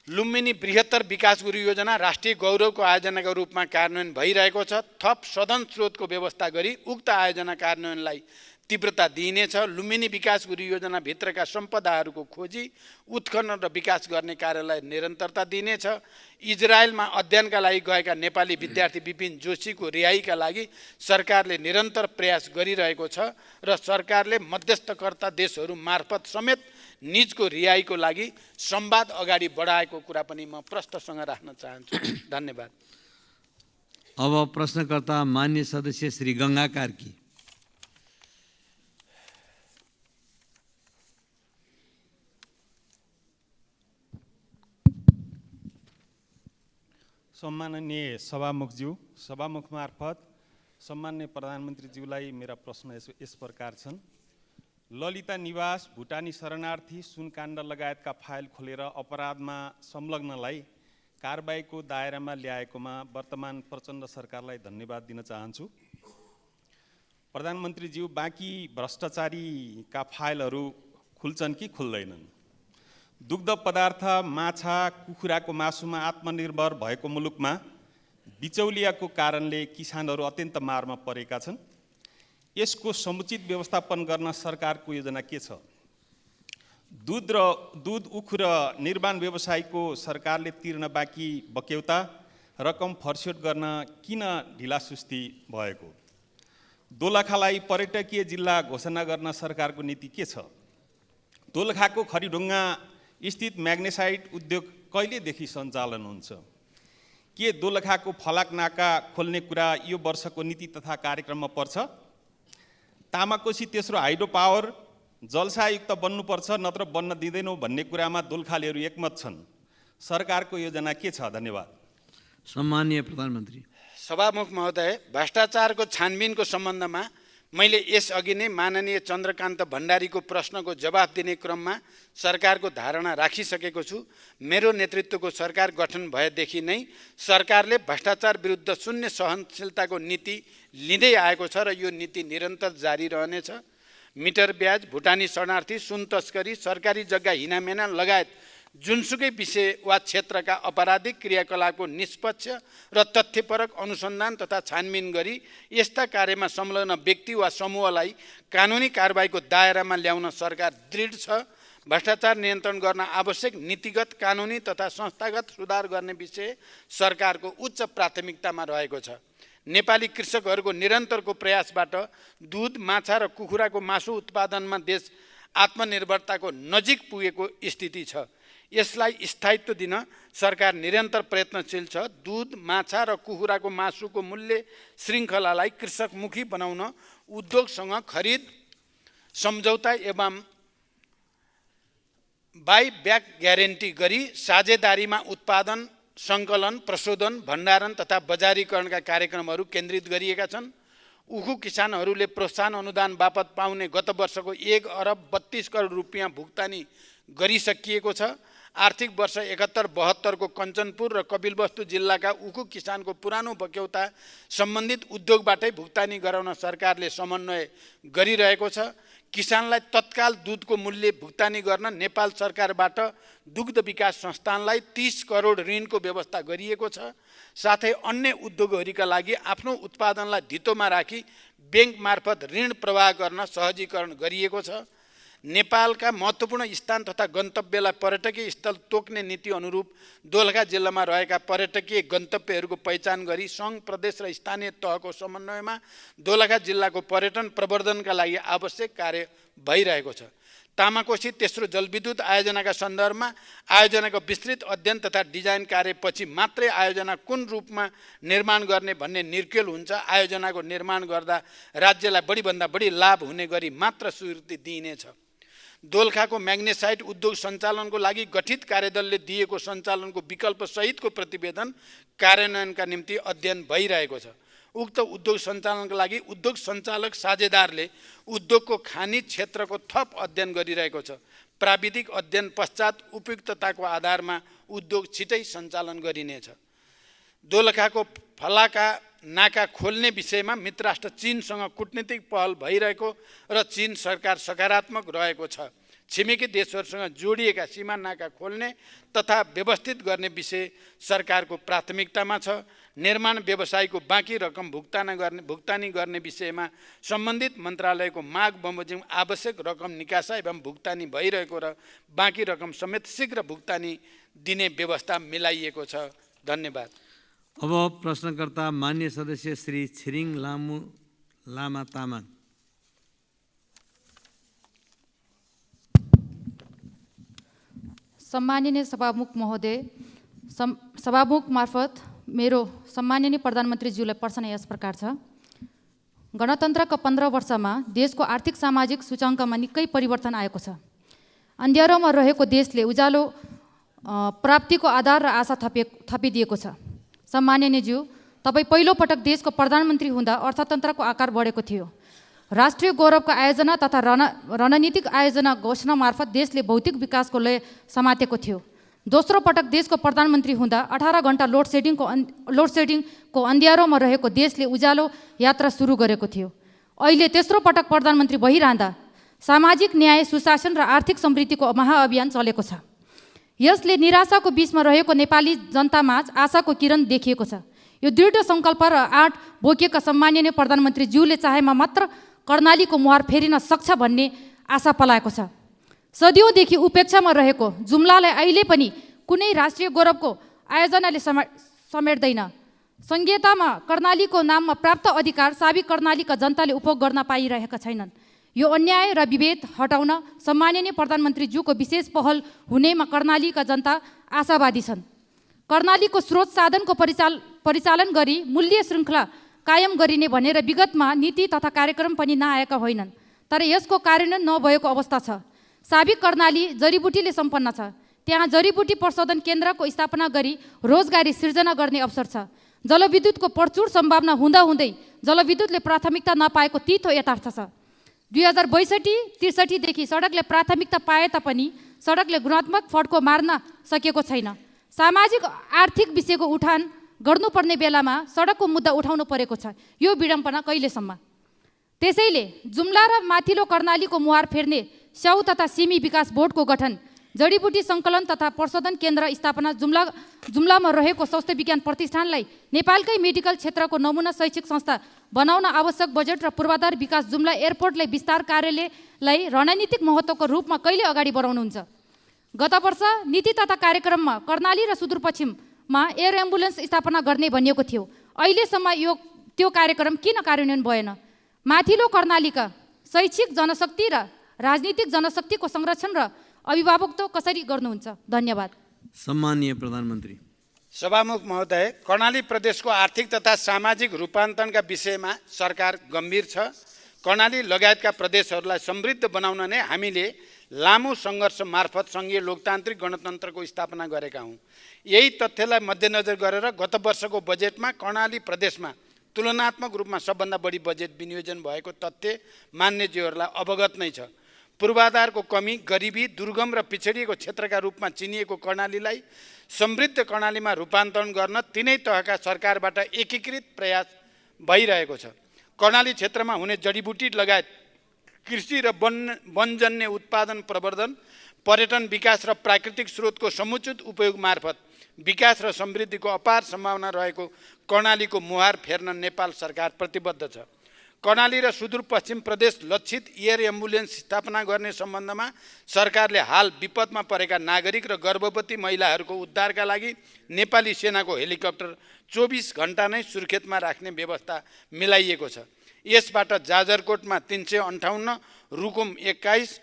लुम्बिनी बृहत्तर विकास गुरु योजना राष्ट्रिय गौरवको आयोजनाको रूपमा कार्यान्वयन भइरहेको छ। थप सदन स्रोतको व्यवस्था गरी उक्त आयोजना कार्यान्वयनलाई तीव्रता दिइनेछ। लुम्बिनी विकास गुरु योजनाभित्रका सम्पदाहरूको खोजी, उत्खनन र विकास गर्ने कार्यलाई निरन्तरता दिइनेछ। इजरायलमा अध्ययनका लागि गएका नेपाली विद्यार्थी विपिन जोशीको रिहाईका लागि सरकारले निरन्तर प्रयास गरिरहेको छ र सरकारले मध्यस्थकर्ता देशहरू मार्फत समेत निजको रिहाईको लागि संवाद अगाडि बढाएको कुरा पनि म प्रश्नसँग राख्न चाहन्छु। धन्यवाद। अब प्रश्नकर्ता मान्य सदस्य श्री गङ्गा कार्की। सम्माननीय सभामुखज्यू, सभामुख मार्फत सम्माननीय प्रधानमन्त्रीज्यूलाई मेरा प्रश्न यस प्रकार छन्। ललिता निवास भुटानी शरणार्थी सुनकाण्ड लगायतका फाइल खोलेर अपराधमा संलग्नलाई कारबाहीको दायरामा ल्याएकोमा वर्तमान प्रचण्ड सरकारलाई धन्यवाद दिन चाहन्छु। प्रधानमन्त्रीज्यू, बाँकी भ्रष्टाचारीका फाइलहरू खुल्छन् कि खुल्दैनन्? दुग्ध पदार्थ, माछा, कुखुराको मासुमा आत्मनिर्भर भएको मुलुकमा बिचौलियाको कारणले किसानहरू अत्यन्त मारमा परेका छन्। यसको समुचित व्यवस्थापन गर्न सरकारको योजना के छ? दूध उखु र निर्माण व्यवसायको सरकारले तिर्न बाँकी बक्यौता रकम फर्स्योट गर्न किन ढिलासुस्ती भएको? दोलखालाई पर्यटकीय जिल्ला घोषणा गर्न सरकारको नीति के छ? दोलखाको खरिढुङ्गा स्थित म्याग्नेसाइट उद्योग कहिलेदेखि सञ्चालन हुन्छ? के दोलखाको फलाक नाका खोल्ने कुरा यो वर्षको नीति तथा कार्यक्रममा पर्छ? तामाकोशी तेस्रो हाइड्रो पावर जलसायुक्त बन्नुपर्छ, नत्र बन्न दिँदैनौँ भन्ने कुरामा दोलखालीहरू एकमत छन्। सरकारको योजना के छ? धन्यवाद। सम्माननीय प्रधानमन्त्री। सभामुख महोदय, भ्रष्टाचारको छानबिनको सम्बन्धमा मैले यसअघि नै माननीय चन्द्रकान्त भण्डारीको प्रश्नको जवाफ दिने क्रममा सरकारको धारणा राखिसकेको छु। मेरो नेतृत्वको सरकार गठन भएदेखि नै सरकारले भ्रष्टाचार विरुद्ध शून्य सहनशीलताको नीति लिँदै आएको छ र यो नीति निरन्तर जारी रहनेछ। मिटर ब्याज, भुटानी शरणार्थी, सुन तस्करी, सरकारी जग्गा हिनामेना लगायत जुनसुकै विषय वा क्षेत्रका अपराधिक क्रियाकलापको निष्पक्ष र तथ्यपरक अनुसन्धान तथा छानबिन गरी यस्ता कार्यमा संलग्न व्यक्ति वा समूहलाई कानुनी कारबाहीको दायरामा ल्याउन सरकार दृढ छ। भ्रष्टाचार नियन्त्रण गर्न आवश्यक नीतिगत, कानुनी तथा संस्थागत सुधार गर्ने विषय सरकारको उच्च प्राथमिकतामा रहेको छ। नेपाली कृषकहरूको निरन्तरको प्रयासबाट दूध, माछा र कुखुराको मासु उत्पादनमा देश आत्मनिर्भरताको नजिक पुगेको स्थिति छ। यसलाई स्थायित्व दिन सरकार निरन्तर प्रयत्नशील छ। दूध, माछा र कुखुराको मासुको मूल्य श्रृङ्खलालाई कृषकमुखी बनाउन उद्योगसँग खरिद सम्झौता एवं बाई ब्याक ग्यारेन्टी गरी साझेदारीमा उत्पादन, सङ्कलन, प्रशोधन, भण्डारण तथा बजारीकरणका कार्यक्रमहरू केन्द्रित गरिएका छन्। उखु किसानहरूले प्रोत्साहन अनुदान बापत पाउने गत वर्षको 1 अरब 32 करोड रुपियाँ भुक्तानी गरिसकिएको छ। आर्थिक वर्ष 71-72 को कञ्चनपुर र कपिलवस्तु जिल्लाका उखु किसानको पुरानो बक्यौता सम्बन्धित उद्योगबाटै भुक्तानी गराउन सरकारले समन्वय गरिरहेको छ। किसानलाई तत्काल दूधको मूल्य भुक्तानी गर्न नेपाल सरकारबाट दुग्ध विकास संस्थानलाई 30 करोड ऋणको व्यवस्था गरिएको छ। साथै अन्य उद्योगहरूका लागि आफ्नो उत्पादनलाई धितोमा राखी ब्याङ्क मार्फत ऋण प्रवाह गर्न सहजीकरण गरिएको छ। नेपालका महत्त्वपूर्ण स्थान तथा गन्तव्यलाई पर्यटकीय स्थल तोक्ने नीति अनुरूप दोलखा जिल्लामा रहेका पर्यटकीय गन्तव्यहरूको पहिचान गरी सङ्घ, प्रदेश र स्थानीय तहको समन्वयमा दोलखा जिल्लाको पर्यटन प्रवर्धनका लागि आवश्यक कार्य भइरहेको छ। तामाकोशी तेस्रो जलविद्युत आयोजनाका सन्दर्भमा आयोजनाको विस्तृत अध्ययन तथा डिजाइन कार्यपछि मात्रै आयोजना कुन रूपमा निर्माण गर्ने भन्ने निर्केल हुन्छ। आयोजनाको निर्माण गर्दा राज्यलाई बढीभन्दा बढी लाभ हुने गरी मात्र स्वीकृति दिइनेछ। दोलखाको म्याग्नेसाइट उद्योग सञ्चालनको लागि गठित कार्यदलले दिएको सञ्चालनको विकल्प सहितको प्रतिवेदन कार्यान्वयनका निम्ति अध्ययन भइरहेको छ। उक्त उद्योग सञ्चालनका लागि उद्योग सञ्चालक साझेदारले उद्योगको खानी क्षेत्रको थप अध्ययन गरिरहेको छ। प्राविधिक अध्ययन पश्चात उपयुक्तताको आधारमा उद्योग छिटै सञ्चालन गरिनेछ। दोलखाको फलाका नाका खोल्ने विषयमा मित्रराष्ट्र चीनसँग कूटनीतिक पहल भइरहेको र चीन सरकार सकारात्मक रहेको छ। छिमेकी देशहरूसँग जोडिएका सीमा नाका खोल्ने तथा व्यवस्थित गर्ने विषय सरकारको प्राथमिकतामा छ। निर्माण व्यवसायको बाँकी रकम भुक्तानी गर्ने विषयमा सम्बन्धित मन्त्रालयको माग बमोजिम आवश्यक रकम निकासा एवं भुक्तानी भइरहेको र बाँकी रकम समेत शीघ्र भुक्तानी दिने व्यवस्था मिलाइएको छ। धन्यवाद। अब प्रश्नकर्ता मान्य सदस्य श्री छिरिङ लामा तामाङ। सम्माननीय सभामुख महोदय, सभामुख मार्फत मेरो सम्माननीय प्रधानमन्त्रीज्यूलाई प्रश्न यस प्रकार छ। गणतन्त्रको 15 वर्षमा देशको आर्थिक सामाजिक सूचाङ्कमा निकै परिवर्तन आएको छ। अन्ध्यारोमा रहेको देशले उज्यालो प्राप्तिको आधार र आशा थपिदिएको छ। सम्माननीयज्यू, तपाईँ पहिलोपटक देशको प्रधानमन्त्री हुँदा अर्थतन्त्रको आकार बढेको थियो। राष्ट्रिय गौरवको आयोजना तथा रणनीतिक आयोजना घोषणा मार्फत देशले भौतिक विकासको लय समातेको थियो। दोस्रो पटक देशको प्रधानमन्त्री हुँदा 18 घण्टा लोडसेडिङको अन्ध्यारोमा रहेको देशले उज्यालो यात्रा सुरु गरेको थियो। अहिले तेस्रो पटक प्रधानमन्त्री भइरहँदा सामाजिक न्याय, सुशासन र आर्थिक समृद्धिको महाअभियान चलेको छ। यसले निराशाको बीचमा रहेको नेपाली जनतामाझ आशाको किरण देखिएको छ। यो दृढ सङ्कल्प र आँट बोकेका सम्माननीय प्रधानमन्त्रीज्यूले चाहेमा मात्र कर्णालीको मुहार फेरिन सक्छ भन्ने आशा पलाएको छ। सदियौँदेखि उपेक्षामा रहेको जुम्लालाई अहिले पनि कुनै राष्ट्रिय गौरवको आयोजनाले समेट्दैन। संहितामा कर्णालीको नाममा प्राप्त अधिकार साबिक कर्णालीका जनताले उपभोग गर्न पाइरहेका छैनन्। यो अन्याय र विभेद हटाउन सम्माननीय प्रधानमन्त्रीज्यूको विशेष पहल हुनेमा कर्णालीका जनता आशावादी छन्। कर्णालीको स्रोत साधनको परिचालन गरी मूल्य श्रृङ्खला कायम गरिने भनेर विगतमा नीति तथा कार्यक्रम पनि नआएका होइनन्, तर यसको कार्यान्वयन नभएको अवस्था छ। साबिक कर्णाली जडीबुटीले सम्पन्न छ। त्यहाँ जडीबुटी प्रशोधन केन्द्रको स्थापना गरी रोजगारी सिर्जना गर्ने अवसर छ। जलविद्युतको प्रचुर सम्भावना हुँदाहुँदै जलविद्युतले प्राथमिकता नपाएको तितो यथार्थ छ। 2062-63 देखि सडकले प्राथमिकता पाए तापनि सडकले गुणात्मक फड्को मार्न सकेको छैन। सामाजिक आर्थिक विषयको उठान गर्नुपर्ने बेलामा सडकको मुद्दा उठाउनु परेको छ। यो विडम्बना कहिलेसम्म? त्यसैले जुम्ला र माथिल्लो कर्णालीको मुहार फेर्ने स्याउ तथा सिमी विकास बोर्डको गठन, जडीबुटी सङ्कलन तथा प्रशोधन केन्द्र स्थापना, जुम्लामा रहेको स्वास्थ्य विज्ञान प्रतिष्ठानलाई नेपालकै मेडिकल क्षेत्रको नमुना शैक्षिक संस्था बनाउन आवश्यक बजेट र पूर्वाधार विकास, जुम्ला एयरपोर्टलाई विस्तार कार्यलाई रणनीतिक महत्त्वको रूपमा कहिले अगाडि बढाउनुहुन्छ? गत वर्ष नीति तथा कार्यक्रममा कर्णाली र सुदूरपश्चिममा एयर एम्बुलेन्स स्थापना गर्ने भनिएको थियो। अहिलेसम्म त्यो कार्यक्रम किन कार्यान्वयन भएन? माथिल्लो कर्णालीका शैक्षिक जनशक्ति र राजनीतिक जनशक्तिको संरक्षण र अभिभावकत्व कसरी गर्नुहुन्छ? धन्यवाद। सम्माननीय प्रधानमन्त्री। सभामुख महोदय, कर्णाली प्रदेशको आर्थिक तथा सामाजिक रूपान्तरणका विषयमा सरकार गम्भीर छ। कर्णाली लगायतका प्रदेशहरूलाई समृद्ध बनाउन नै हामीले लामो सङ्घर्ष मार्फत सङ्घीय लोकतान्त्रिक गणतन्त्रको स्थापना गरेका हौँ। यही तथ्यलाई मध्यनजर गरेर गत वर्षको बजेटमा कर्णाली प्रदेशमा तुलनात्मक रूपमा सबभन्दा बढी बजेट विनियोजन भएको तथ्य मान्यज्यूहरूलाई अवगत नै छ। पूर्वाधारको कमी, गरिबी, दुर्गम र पिछडिएको क्षेत्रका रूपमा चिनिएको कर्णालीलाई समृद्ध कर्णालीमा रूपान्तरण गर्न तिनै तहका सरकारबाट एकीकृत प्रयास भइरहेको छ। कर्णाली क्षेत्रमा हुने जडीबुटी लगायत कृषि र वनजन्य उत्पादन प्रवर्धन, पर्यटन विकास र प्राकृतिक स्रोतको समुचित उपयोग मार्फत विकास र समृद्धिको अपार सम्भावना रहेको कर्णालीको मुहार फेर्न नेपाल सरकार प्रतिबद्ध छ। कर्णाली र सुदूरपश्चिम प्रदेश लक्षित एयर एम्बुलेन्स स्थापना गर्ने सम्बन्धमा सरकारले हाल विपदमा परेका नागरिक र गर्भवती महिलाहरूको उद्धारका लागि नेपाली सेनाको हेलिकप्टर 24 घण्टा नै सुर्खेतमा राख्ने व्यवस्था मिलाइएको छ। यसबाट जाजरकोटमा 358, रुकुम 21,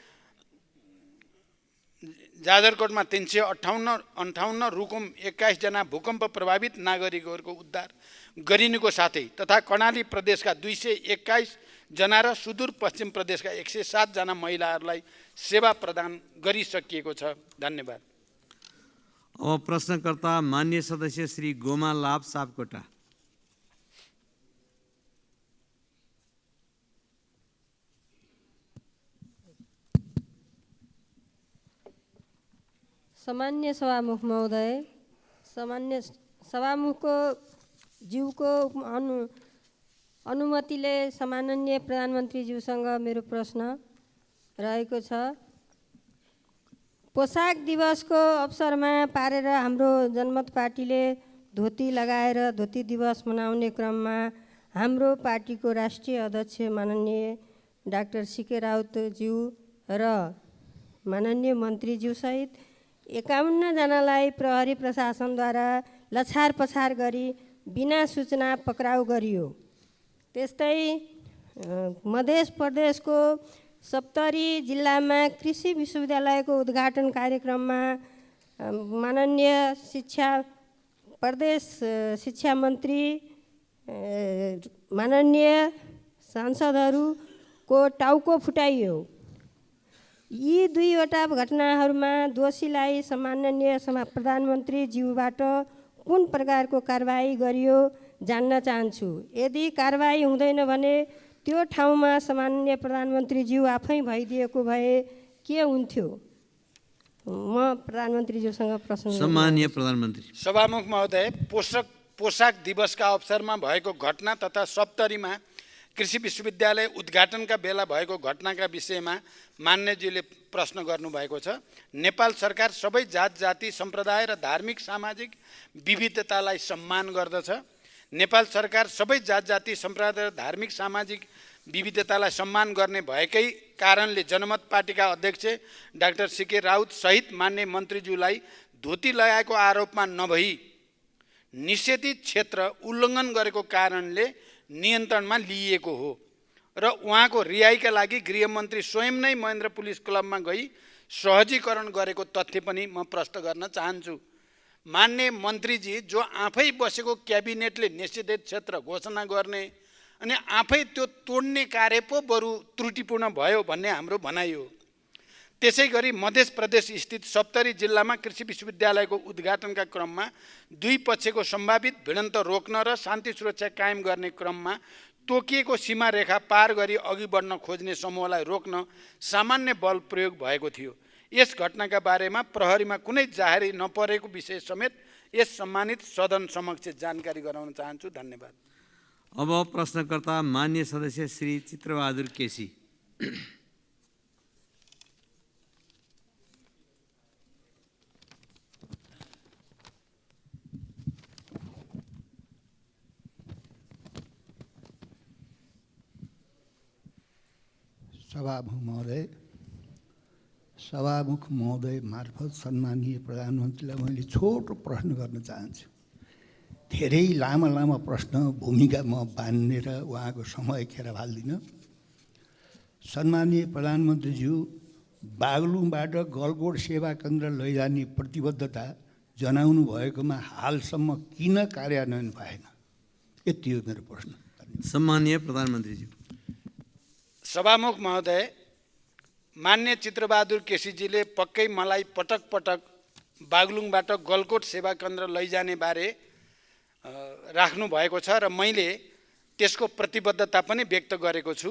जाजरकोटमा 358, रुकुम 21 जना भूकम्प प्रभावित नागरिकहरूको उद्धार गरिनुको साथै तथा कर्णाली प्रदेशका 221 जना र सुदूरपश्चिम प्रदेशका 107 जना महिलाहरूलाई सेवा प्रदान गरिसकिएको छ। धन्यवाद। अब प्रश्नकर्ता मान्य सदस्य श्री गोमा लाभ सापकोटा। सामान्य सभामुख महोदय, सामान्य सभामुखको ज्यूको अनुमतिले सम्माननीय प्रधानमन्त्रीज्यूसँग मेरो प्रश्न रहेको छ। पोसाक दिवसको अवसरमा पारेर हाम्रो जनमत पार्टीले धोती लगाएर धोती दिवस मनाउने क्रममा हाम्रो पार्टीको राष्ट्रिय अध्यक्ष माननीय डाक्टर सीके राउतज्यू र माननीय मन्त्रीज्यूसहित 51 जनालाई प्रहरी प्रशासनद्वारा लछार पछार गरी बिना सूचना पक्राउ गरियो। त्यस्तै मध्य प्रदेशको सप्तरी जिल्लामा कृषि विश्वविद्यालयको उद्घाटन कार्यक्रममा माननीय प्रदेश शिक्षा मन्त्री माननीय सांसदहरूको टाउको फुटाइयो। यी दुईवटा घटनाहरूमा दोषीलाई सम्माननीय प्रधानमन्त्रीज्यूबाट कुन प्रकारको कारबाही गरियो जान्न चाहन्छु। यदि कारबाही हुँदैन भने त्यो ठाउँमा सम्माननीय प्रधानमन्त्रीज्यू आफै भइदिएको भए के हुन्थ्यो? म प्रधानमन्त्रीज्यूसँग प्रश्न। सम्माननीय प्रधानमन्त्री। सभामुख महोदय, पोशाक दिवसका अवसरमा भएको घटना तथा सप्तरीमा कृषि विश्वविद्यालय उद्घाटनका बेला भएको घटनाका विषयमा मान्यज्यूले प्रश्न गर्नुभएको छ। नेपाल सरकार सबै जात जाति सम्प्रदाय र धार्मिक सामाजिक विविधतालाई सम्मान गर्दछ। नेपाल सरकार सबै जात जाति सम्प्रदाय र धार्मिक सामाजिक विविधतालाई सम्मान गर्ने भएकै कारणले जनमत पार्टीका अध्यक्ष डाक्टर सीके राउत सहित मान्य मन्त्रीज्यूलाई धोती लगाएको आरोपमा नभई निषेधित क्षेत्र उल्लङ्घन गरेको कारणले नियन्त्रणमा लिइएको हो र उहाँको रिहाइका लागि गृहमन्त्री स्वयं नै महेन्द्र पुलिस क्लबमा गई सहजीकरण गरेको तथ्य पनि म प्रश्न गर्न चाहन्छु। मान्य मन्त्रीजी जो आफै बसेको क्याबिनेटले निषेधित क्षेत्र घोषणा गर्ने अनि आफै त्यो तोड्ने कार्य पो बरु त्रुटिपूर्ण भयो भन्ने हाम्रो भनाइ हो। त्यसै गरी मध्य प्रदेश स्थित सप्तरी जिल्लामा कृषि विश्वविद्यालयको उद्घाटनका क्रममा दुई पक्षको सम्भावित भिडन्त रोक्न र शान्ति सुरक्षा कायम गर्ने क्रममा तोकिएको सीमा रेखा पार गरी अघि बढ्न खोज्ने समूहलाई रोक्न सामान्य बल प्रयोग भएको थियो। यस घटनाका बारेमा प्रहरीमा कुनै जाहेरी नपरेको विषय समेत यस सम्मानित सदन समक्ष जानकारी गराउन चाहन्छु। धन्यवाद। अब प्रश्नकर्ता मान्य सदस्य श्री चित्रबहादुर केसी। सभामुख महोदय मार्फत सम्मानीय प्रधानमन्त्रीलाई मैले छोटो प्रश्न गर्न चाहन्छु। धेरै लामा प्रश्न भूमिका म बाँधेर उहाँको समय खेर फाल्दिनँ। सम्मानीय प्रधानमन्त्रीज्यू, बागलुङबाट गलकोट सेवा केन्द्र लैजाने प्रतिबद्धता जनाउनु भएकोमा हालसम्म किन कार्यान्वयन भएन? यति हो मेरो प्रश्न। सम्मानीय प्रधानमन्त्रीज्यू। सभामुख महोदय, मान्य चित्रबहादुर केसीजीले पक्कै मलाई पटक पटक बागलुङबाट गलकोट सेवा केन्द्र लैजाने बारे राख्नु भएको छ र मैले त्यसको प्रतिबद्धता पनि व्यक्त गरेको छु।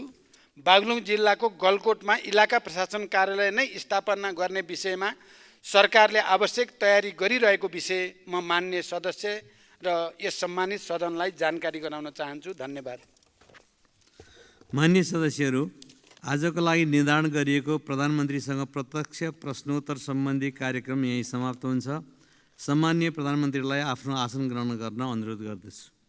बागलुङ जिल्लाको गलकोटमा इलाका प्रशासन कार्यालय नै स्थापना गर्ने विषयमा सरकारले आवश्यक तयारी गरिरहेको विषय म मान्य सदस्य र यस सम्मानित सदनलाई जानकारी गराउन चाहन्छु। धन्यवाद। मान्य सदस्यहरू, आजको लागि निर्धारण गरिएको प्रधानमन्त्रीसँग प्रत्यक्ष प्रश्नोत्तर सम्बन्धी कार्यक्रम यही समाप्त हुन्छ। सम्मानीय प्रधानमन्त्रीलाई आफ्नो आसन ग्रहण गर्न अनुरोध गर्दछु।